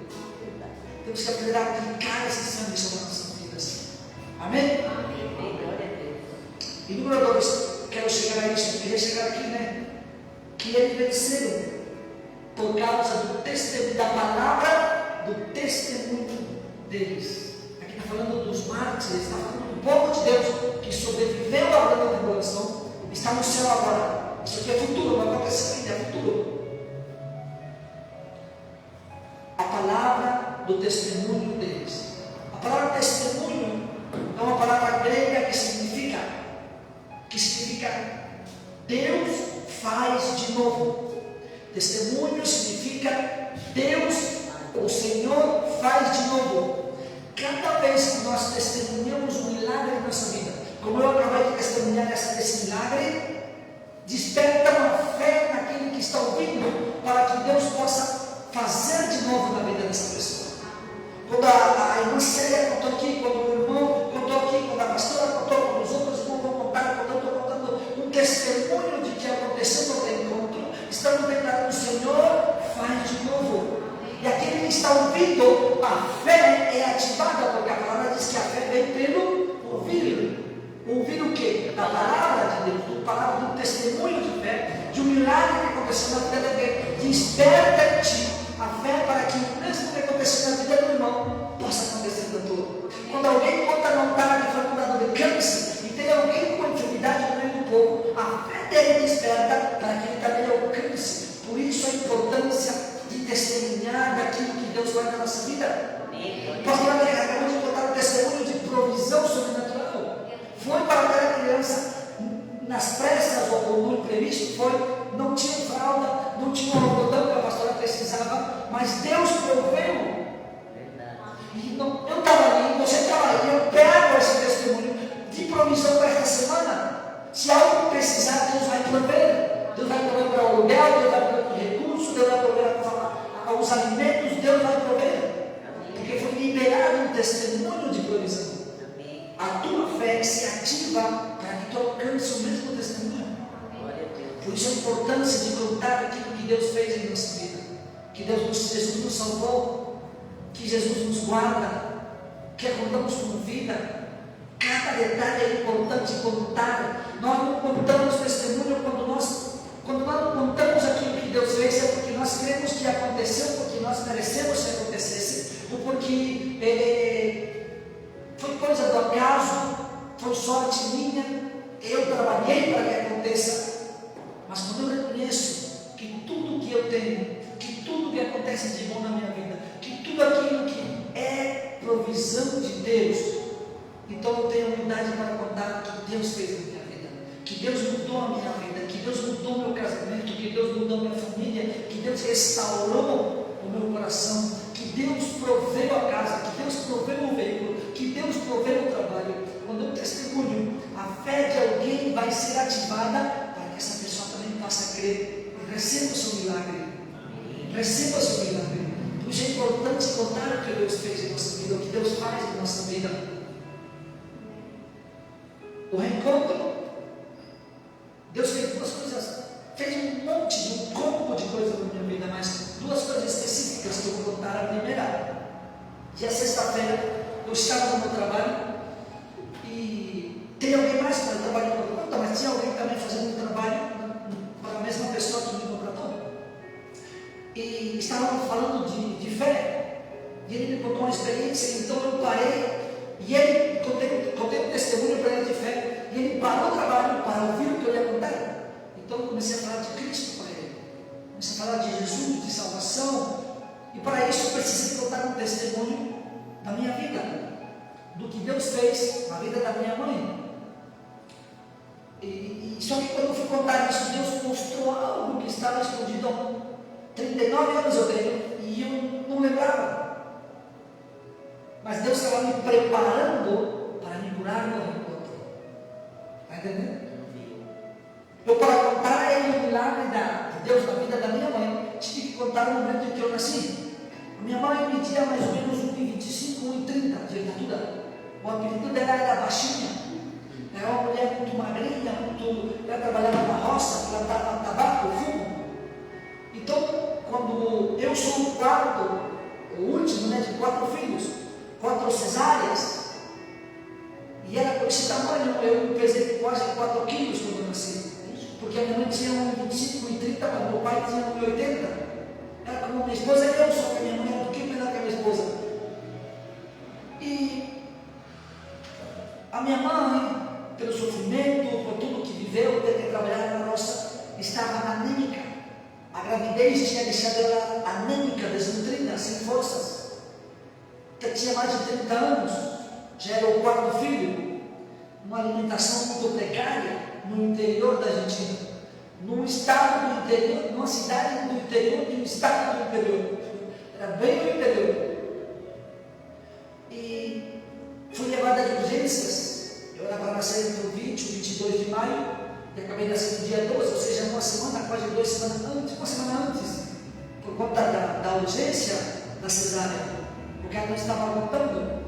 temos que aprender a aplicar esse sangue sobre as nossas vidas. Amém? E número 2, quero chegar a isso, eu queria chegar aqui, né? Que eles venceram por causa do testemunho, da palavra, do testemunho deles. Aqui está falando dos mártires, está falando do povo de Deus que sobreviveu à grande tribulação, está no céu agora. Isso aqui é futuro, não acontece ainda, é futuro. A palavra do testemunho deles. A palavra testemunho é uma palavra grega que significa Deus faz de novo. Testemunho significa Deus, o Senhor faz de novo. Cada vez que nós testemunhamos um milagre em nossa vida, como eu acabei de testemunhar esse milagre, desperta uma fé naquele que está ouvindo, para que Deus possa fazer de novo na vida dessa pessoa. Quando a irmã Célia contou aqui, quando o irmão contou aqui, quando a pastora contou, quando os outros irmãos vão contar, quando eu estou contando um testemunho de que aconteceu no encontro, estamos declarando: o Senhor faz de novo. E aquele que está ouvindo, a fé é ativada, porque a palavra diz que a fé vem pelo ouvir. Ouvir o quê? Da palavra de Deus, da palavra, do testemunho de fé, de um milagre que aconteceu na vida de alguém. Desperta em ti a fé para que o mesmo que aconteceu na vida do irmão possa acontecer na tua. Quando alguém conta não estar de faculdade de câncer e tem alguém com enfermidade no meio do povo, a fé dele desperta para que ele também alcance. Por isso a importância de testemunhar daquilo que Deus faz na nossa vida. Porque acabamos de contar um testemunho de provisão sobrenatural. Foi para aquela criança nas pressas ou no imprevisto, não tinha fralda, não tinha um algodão que a pastora precisava, mas Deus proveu. E eu estava ali, você estava ali, eu pego esse testemunho de provisão para esta semana. Se algo precisar, Deus vai prover. Deus vai prover para o aluguel, Deus vai prover para o recurso, Deus vai prover para os alimentos, Deus vai prover. Porque foi liberado um testemunho de provisão. A tua fé se ativa para que tu alcance o mesmo testemunho. Por isso a importância de contar aquilo que Deus fez em nossa vida. Que Jesus nos salvou, que Jesus nos guarda, que acordamos com vida. Cada detalhe é importante contar. Nós não contamos testemunho quando nós não contamos aquilo que Deus fez, é porque nós cremos que aconteceu, porque nós merecemos que acontecesse, ou porque foi coisa do acaso, foi sorte minha, eu trabalhei para que aconteça. Mas quando eu reconheço que tudo que eu tenho, que tudo que acontece de bom na minha vida, que tudo aquilo que é provisão de Deus, então eu tenho humildade para contar o que Deus fez na minha vida, que Deus mudou a minha vida, que Deus mudou meu casamento, que Deus mudou minha família, que Deus restaurou o meu coração, que Deus proveu a casa, que Deus proveu o veículo, que Deus proveu o trabalho. Quando eu testemunho, a fé de alguém vai ser ativada para que essa pessoa também possa crer e receba o seu milagre. Receba o seu milagre. Por isso é importante contar o que Deus fez em nossa vida, o que Deus faz em nossa vida. O reencontro, Deus fez duas coisas, fez um monte de um combo de coisas na minha vida, mas duas coisas específicas que eu vou contar. A primeira, dia sexta-feira, eu estava no meu trabalho e tem alguém mais para trabalhar no meu trabalho, mas tinha alguém também fazendo um trabalho para a mesma pessoa que me contratou. E estavam falando de fé, e ele me contou uma experiência, então eu parei, e ele, contei um testemunho para ele de fé, e ele parou o trabalho para ouvir o que eu ia contar. Então eu comecei a falar de Cristo para ele, comecei a falar de Jesus, de salvação, e para isso eu precisei contar um testemunho da minha vida, do que Deus fez na vida da minha mãe. Só que quando eu fui contar isso, Deus mostrou algo que estava escondido há 39 anos eu tenho, e eu não lembrava. Mas Deus estava me preparando para me curar no reencontro. Está entendendo? Eu, para contar a ele o milagre de Deus na vida da minha mãe, tive que contar o momento em que eu nasci. A minha mãe media mais ou menos 1,25, 1,30 de altura. O apelido dela era baixinha. Era uma mulher muito magrinha, ela trabalhava na roça, plantava tabaco, fumo. Então, quando eu sou o quarto o último, né, de 4 filhos, 4 cesáreas. E era com esse tamanho, eu pesei quase 4 quilos quando eu nasci. Porque a minha mãe tinha 1,25 e 30, mas meu pai tinha 1,80. Era como minha esposa e eu, só que a minha mãe era um pouquinho menor que a minha esposa. E a minha mãe, pelo sofrimento, por tudo que viveu, ter que trabalhar na roça, estava anêmica. A gravidez tinha deixado ela anêmica, desnutrida, sem forças. Tinha mais de 30 anos, já era o 4º filho. Uma alimentação muito precária no interior da Argentina. Num estado do interior, numa cidade do interior de um estado do interior. Era bem no interior. E fui levada de urgências. Eu era para nascer entre o 20 e 22 de maio. E acabei nascendo no dia 12, ou seja, uma semana, quase 2 semanas antes, uma semana antes, por conta da urgência da cesárea, porque ela não estava aguentando.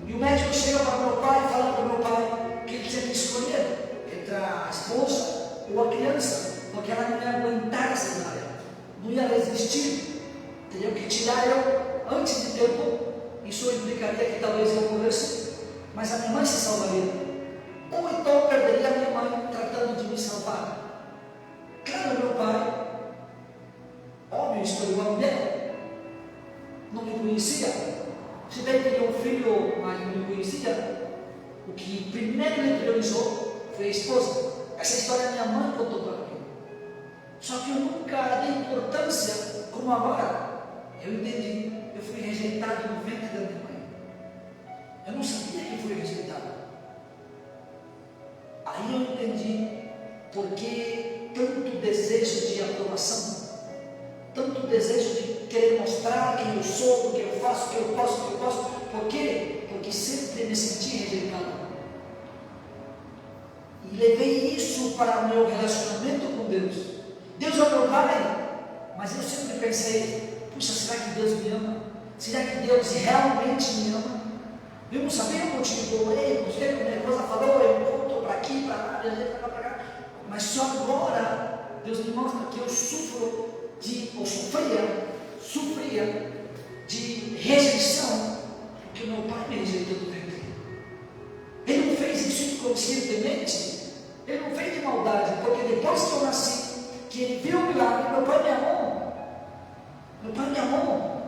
E o médico chega para meu pai e fala para meu pai que ele tinha que escolher entre a esposa ou a criança, porque ela não ia aguentar a cesárea, não ia resistir, teria que tirar eu antes de tempo. Isso implicaria que talvez eu morresse, mas a minha mãe se salvaria. Ou então eu perderia a minha mãe tratando de me salvar. Claro, meu pai, óbvio, escolheu a mulher, não me conhecia. Se bem que ele é um filho, mas não me conhecia. O que primeiro ele priorizou foi a esposa. Essa história minha mãe contou para mim. Só que eu nunca dei importância como agora. Eu entendi, eu fui rejeitado no ventre da minha mãe. Eu não sabia que fui rejeitado. Aí eu entendi por que tanto desejo de aprovação, tanto desejo de querer mostrar quem eu sou, o que eu faço, o que eu posso, o que eu posso. Por quê? Porque sempre me senti rejeitado. E levei isso para o meu relacionamento com Deus. Deus é meu Pai, mas eu sempre pensei, puxa, será que Deus me ama? Será que Deus realmente me ama? Eu não sabia o motivo, eu orei, não sei como minha esposa falou, eu volto para aqui, para lá, viajei para cá. Mas só agora Deus me mostra que eu sofria de rejeição, porque meu pai me rejeitou do ventre. Ele não fez isso inconscientemente, ele não fez de maldade, porque depois que eu nasci, que ele viu o milagre, meu pai me amou. Meu pai me amou,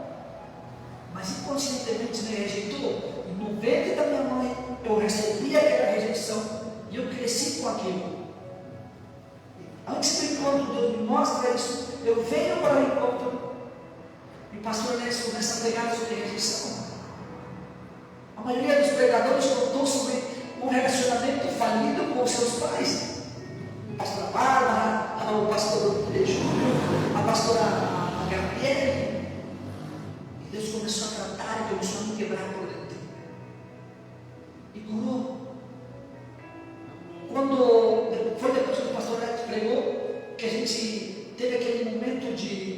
mas inconscientemente me rejeitou. E no ventre da minha mãe, eu recebi aquela rejeição e eu cresci com aquilo. Antes do encontro, Deus me mostra isso. Eu venho para o encontro e o pastor Nelson começa a pregar sobre rejeição. A maioria dos pregadores contou sobre um relacionamento falido com seus pais. A pastora Bárbara, o pastor Júlio, a pastora Gabriele. E Deus começou a tratar e começou a me quebrar por dentro. E curou. Quando foi depois que o pastor Alex pregou, que a gente teve aquele momento de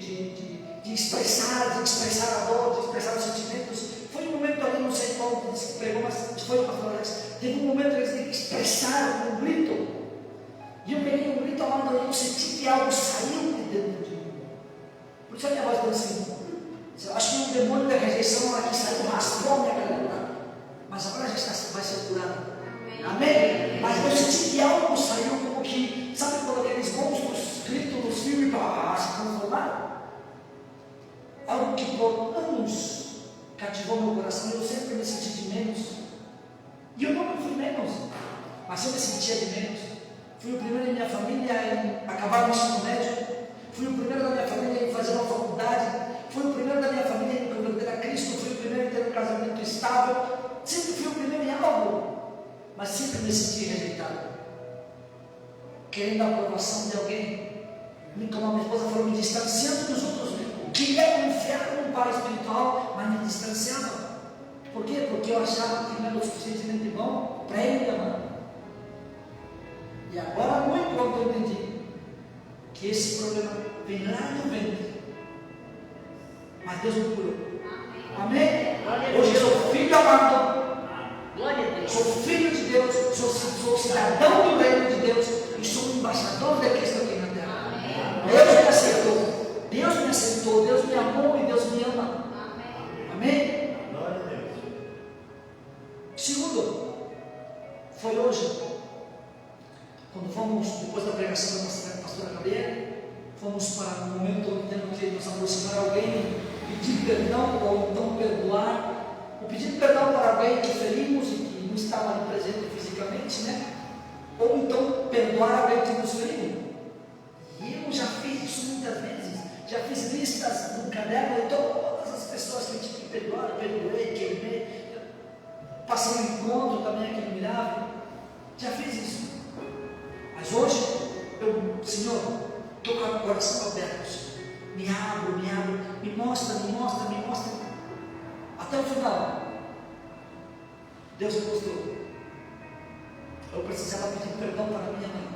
expressar a dor, de expressar os sentimentos. Foi um momento ali, não sei qual que pregou, mas foi o pastor Alex. Teve um momento que eles têm que expressar um grito. E eu peguei um grito amado, eu senti que algo saiu de dentro de mim. Por isso a minha voz está assim. Eu acho que o demônio da rejeição aqui saiu, raspou a minha garganta. Mas agora já vai ser curado. Amém? Mas eu senti que algo saiu como que, sabe quando aqueles monstros escritos nos filmes para se transformar? Algo que por anos cativou meu coração e eu sempre me senti de menos. E eu não fui menos, mas eu me sentia de menos. Fui o primeiro em minha família em acabar o ensino médio. Fui o primeiro da minha família em fazer uma faculdade. Fui o primeiro da minha família em converter a Cristo. Fui o primeiro em ter um casamento estável. Sempre fui o primeiro em algo. Mas sempre me senti rejeitado, querendo a aprovação de alguém. Como a minha esposa falou, me distanciando dos outros. Queria confiar num pai espiritual, mas me distanciava. Por quê? Porque eu achava que não era o suficientemente bom para ele me amar. E agora, muito quando eu entendi que esse problema vem lá do ventre, mas Deus me curou. Amém? Hoje eu sou filho amado. Sou filho de Deus, sou cidadão do reino de Deus e sou embaixador de Cristo aqui na terra. Deus me aceitou, Deus me amou e Deus me ama. Amém? Foi hoje, quando fomos, depois da pregação da pastora Gabriela, fomos para um momento onde temos que nos aproximar de alguém, pedir perdão ou então perdoar. O pedir perdão para alguém que ferimos e que não estava ali presente fisicamente, né? Ou então perdoar alguém que nos feriu. E eu já fiz isso muitas vezes, já fiz listas no caderno de todas as pessoas que eu tive que perdoar, perdoei, queimei. Passei um encontro também aqui no Mirável, já fiz isso. Mas hoje, Senhor, estou com o coração aberto, Senhor. Me abro, me mostra. Até o final, Deus me mostrou. Eu precisava pedir perdão para minha mãe.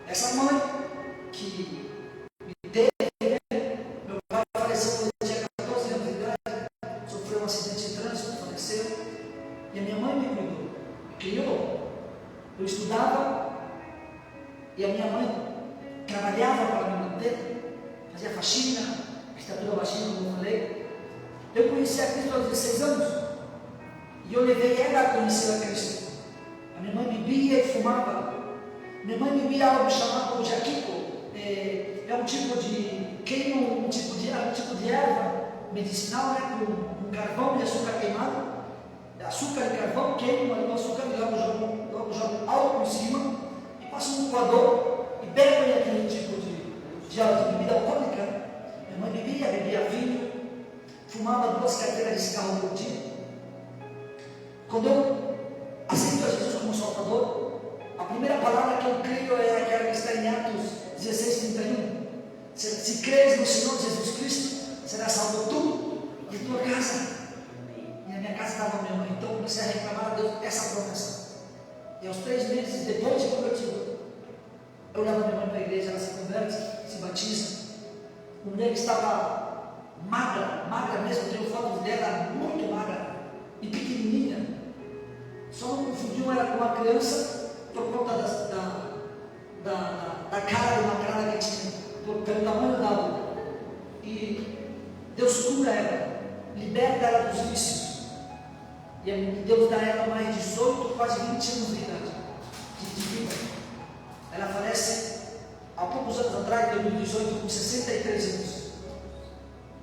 Essa mãe que me teve, meu pai faleceu quando eu tinha 14 anos de idade, sofreu um acidente de trânsito, faleceu. E a minha mãe me cuidou, me criou. Eu estudava e a minha mãe trabalhava para me manter, fazia faxina, estatura baixinha, como eu falei. Eu conheci a Cristo aos 16 anos e eu levei ela a conhecer a Cristo. A minha mãe bebia e fumava. Minha mãe bebia algo chamado jaquico, é um tipo de queima, um tipo de erva medicinal, né, com carvão e açúcar queimado. Açúcar e carvão, queima o açúcar e logo joga álcool em cima e passa um coador e bebe aquele tipo de bebida alcoólica. Minha mãe bebia vinho, fumava 2 carteiras de cigarro por dia. Quando eu aceito a Jesus como Salvador, a primeira palavra que eu creio é aquela que está em Atos 16:31. Se creres no Senhor Jesus Cristo, será salvo tu e tua casa. E a minha casa estava minha mãe, então eu comecei a reclamar a Deus essa promessa. E aos 3 meses depois de convertido, eu levo minha mãe para a igreja, ela se converte, se batiza. Uma mulher que estava magra mesmo, tenho fotos dela muito magra e pequenininha. Só não confundiam ela com uma criança por conta da cara de magrada que tinha, pelo tamanho da boca. E Deus cura ela, liberta ela dos vícios. E Deus dá a ela mais 18, quase 20 anos de idade, de vida. Ela falece há poucos anos atrás, em 2018, com 63 anos.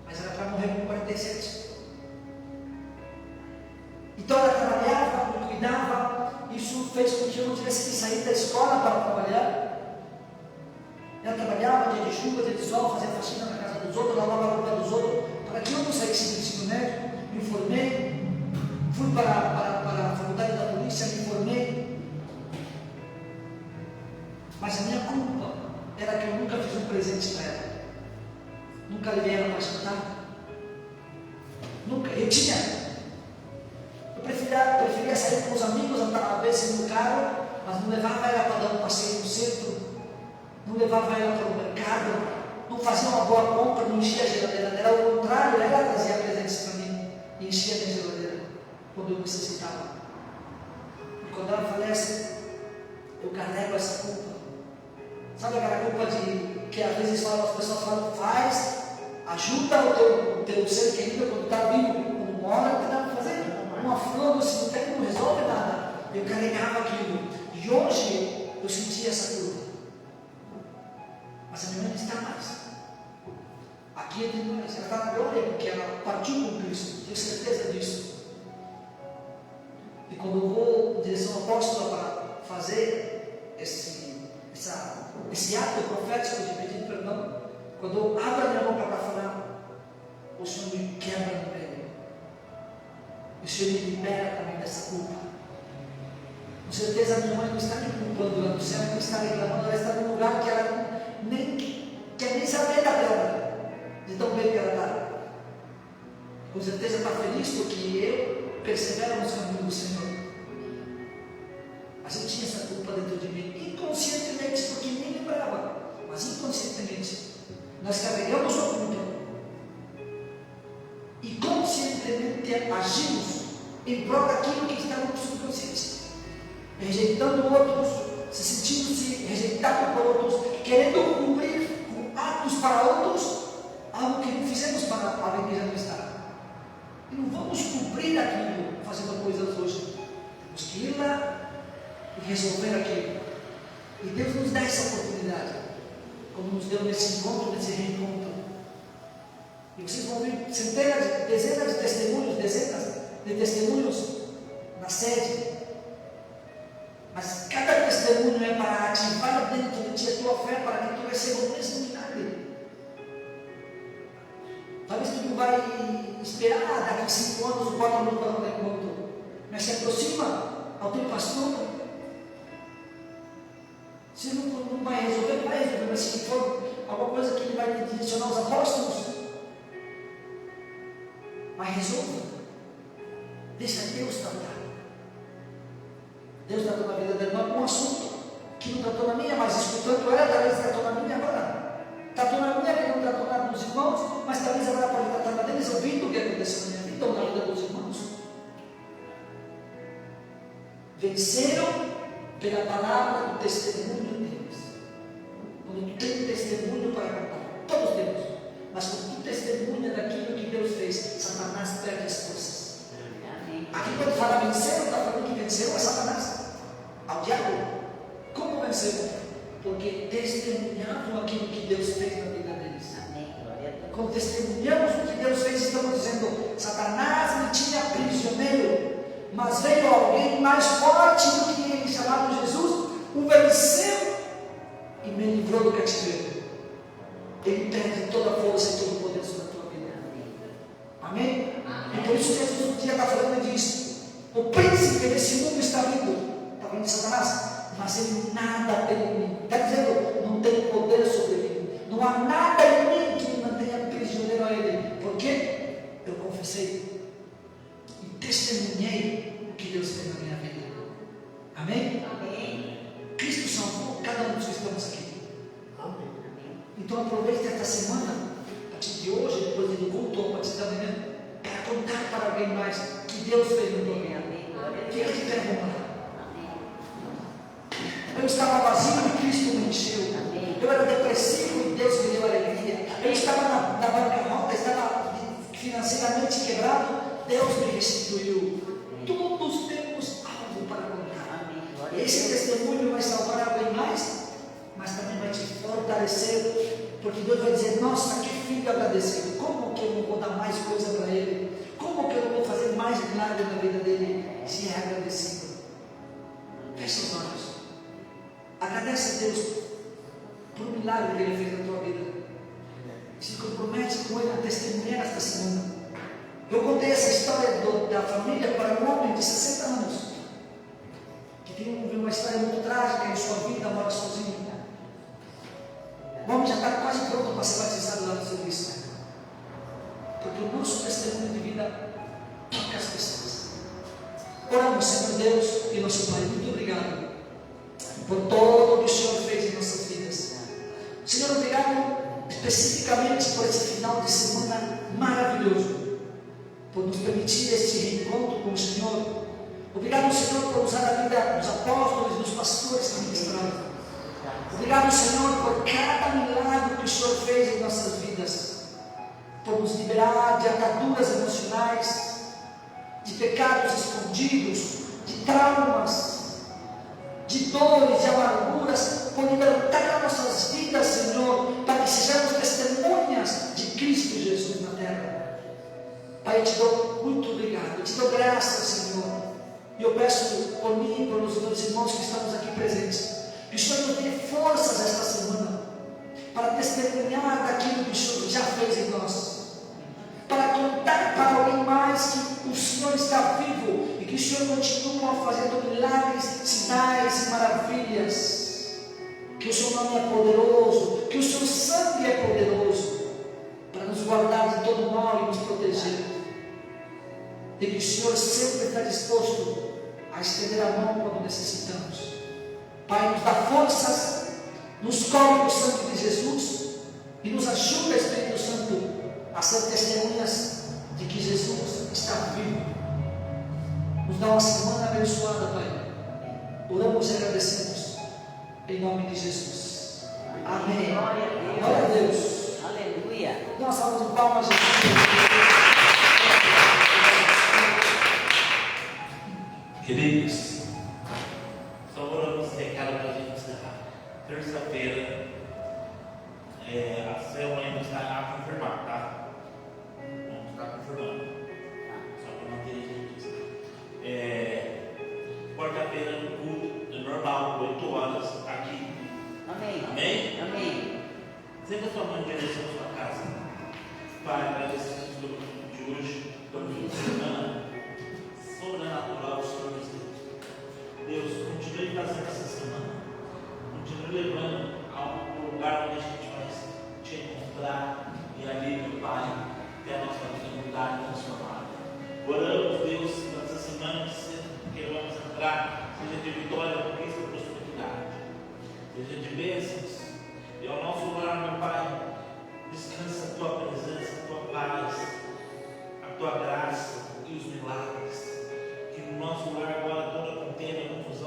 Mas era para morrer com 47. Então ela trabalhava, me cuidava. Isso fez com que eu não tivesse que sair da escola para trabalhar. Ela trabalhava dia de chuva, dia de sol, fazia faxina na casa dos outros, lavava a roupa dos outros, para que eu não saísse do ensino médio. Me formei. Fui para a faculdade da polícia, me formei. Mas a minha culpa era que eu nunca fiz um presente para ela. Nunca levei ela para jantar. Nunca. Eu preferia sair com os amigos, andar a vez no carro, mas não levava ela para dar um passeio no centro. Não levava ela para o mercado. Não fazia uma boa compra, não enchia a geladeira dela. Ao contrário, ela trazia presentes para mim e enchia a minha geladeira quando eu necessitava. E quando ela falece, eu carrego essa culpa. Sabe aquela culpa de que às vezes as pessoas falam, faz, ajuda o teu ser querido quando está vivo, quando mora, não tem nada para fazer. Uma flor, se não tem, não resolve nada. Eu carregava aquilo. E hoje eu senti essa culpa. Mas a minha mãe não está mais. Aqui é de nós. Ela está na glória porque ela partiu com Cristo. Tenho certeza disso. E quando eu vou em direção apóstola para fazer esse ato profético de pedir perdão, quando eu abro a minha boca para falar, o Senhor me quebra no meio. O Senhor me libera também dessa culpa. Com certeza a minha mãe não está me culpando lá no céu, não está reclamando, ela está num lugar que ela nem quer nem saber da dela, de tão bem que ela está. Com certeza está feliz porque eu persevero nos caminhos do Senhor. Mas eu tinha essa culpa dentro de mim, inconscientemente, porque nem lembrava, mas inconscientemente. Nós carregamos a culpa e conscientemente agimos em prol daquilo que está no subconsciente, rejeitando outros, se sentindo-se rejeitado por outros, querendo cumprir com atos para outros algo que não fizemos para a igreja não estar. E não vamos cumprir aquilo fazendo coisas hoje. Temos que ir lá, e resolver aquilo. E Deus nos dá essa oportunidade, como nos deu nesse encontro, nesse reencontro. E vocês vão ver centenas, dezenas de testemunhos na sede. Mas cada testemunho é para ativar dentro de ti a tua fé, para que tu receba o mesmo milagre. Talvez tu não vai esperar daqui a 5 anos o Guadalupe para um encontro, mas se aproxima ao teu pastor. Se não vai resolver, mas se for alguma coisa que ele vai te direcionar aos apóstolos, mas resolva. Deixa Deus tratar. Deus tratou na vida dela, não é um assunto que não tratou na minha, mas escutando ela, talvez tratou na minha agora. Tratou na minha, que não tratou nada dos irmãos, mas talvez agora pode tratar na deles, ouvindo o que aconteceu na minha vida ou na vida dos irmãos. Venceram pela palavra do testemunho deles. Quando tu tem testemunho para contar, todos temos, mas quando tu testemunha daquilo que Deus fez, Satanás perde as forças. Aqui quando fala venceram, está falando que venceram é Satanás, ao diabo. Como venceram? Porque testemunhavam aquilo que Deus fez na vida deles. Quando testemunhamos o que Deus fez, estamos dizendo: Satanás me tinha prisioneiro, mas veio alguém mais forte do que ele, chamado Jesus, o venceu e me livrou do cativeiro. Ele perde toda a força e todo o poder sobre a tua vida. Amém? E por isso Jesus um dia está falando disso. O príncipe desse mundo está vindo. Está falando de Satanás, mas ele nada tem em mim. Está dizendo, não tem poder sobre mim. Não há nada em mim que me mantenha prisioneiro a ele. Porque eu confessei e testemunhei o que Deus fez na minha vida. Amém? Amém. Cristo salvou cada um dos que estamos aqui. Amém. Então aproveite esta semana, a partir de hoje, depois do culto, ou a partir da manhã, para contar para alguém mais que Deus fez no teu vida. Fica de pé, vamos lá. Eu estava vazio e Cristo me encheu. Eu era depressivo e Deus me deu alegria. Eu estava na bancarrota, estava financeiramente quebrado, Deus me restituiu. Todos temos algo para contar. Esse testemunho vai salvar alguém mais, mas também vai te fortalecer, porque Deus vai dizer: nossa, que filho agradecido. Como que eu não vou dar mais coisa para ele? Como que eu não vou fazer mais milagre na vida dele se é agradecido? Fecha os olhos. Agradece a Deus por um milagre que Ele fez na tua vida. Se compromete com Ele a testemunhar esta semana. Eu contei essa história da família para um homem de 60 anos que tem uma história muito trágica em sua vida, mora sozinho. O homem já está quase pronto para ser batizado lá no serviço, porque o nosso testemunho de vida toca as pessoas. Oramos, Senhor Deus e nosso Pai, muito obrigado por todo o que o Senhor fez em nossas vidas. Senhor, obrigado especificamente por esse final de semana maravilhoso, por nos permitir este reencontro com o Senhor. Obrigado, Senhor, por usar a vida dos apóstolos e dos pastores que ministraram. Obrigado, Senhor, por cada milagre que o Senhor fez em nossas vidas, por nos liberar de ataduras emocionais, de pecados escondidos, de traumas, de dores, de amarguras, por libertar nossas vidas, Senhor, para que sejamos testemunhas de Cristo Jesus na terra. Pai, eu te dou muito obrigado, eu te dou graças, Senhor, e eu peço por mim e pelos meus irmãos que estamos aqui presentes, que o Senhor nos dê forças esta semana para testemunhar daquilo que o Senhor já fez em nós, para contar para alguém mais que o Senhor está vivo e que o Senhor continua fazendo milagres, sinais e maravilhas, que o seu nome é poderoso, que o seu sangue é poderoso para nos guardar de todo mal e nos proteger, e que o Senhor sempre está disposto a estender a mão quando necessitamos. Pai, nos dá forças, nos cobre o sangue de Jesus e nos ajuda, Espírito Santo, a ser testemunhas de que Jesus está vivo. Nos dá uma semana abençoada, Pai. Oramos e agradecemos em nome de Jesus. Amém. Glória a Deus. Aleluia. Dá uma salva de palmas, Jesus. Queridos, só terça-feira, a célula ainda está a confirmar, tá? Vamos estar confirmando. Só para manter a gente. Quarta-feira, no culto normal, 8 horas, aqui. Amém. Amém? Amém. Sempre a sua mão em direção à sua casa. Pai, agradecemos pelo culto de hoje, pelo fim de semana. Sobrenatural, o Senhor nos deu. Deus, continue fazendo essa semana. Continue levando ao lugar onde a gente vai te encontrar. E ali, meu Pai, ter a nossa vida mudada e transformada. Oramos, Deus, nessa semana que vamos entrar, seja de vitória, conquista e prosperidade. Seja de bênçãos. E ao nosso lar, meu Pai, descansa a tua presença, a tua paz, a tua graça e os milagres. Que no nosso lar agora toda contenda, confusão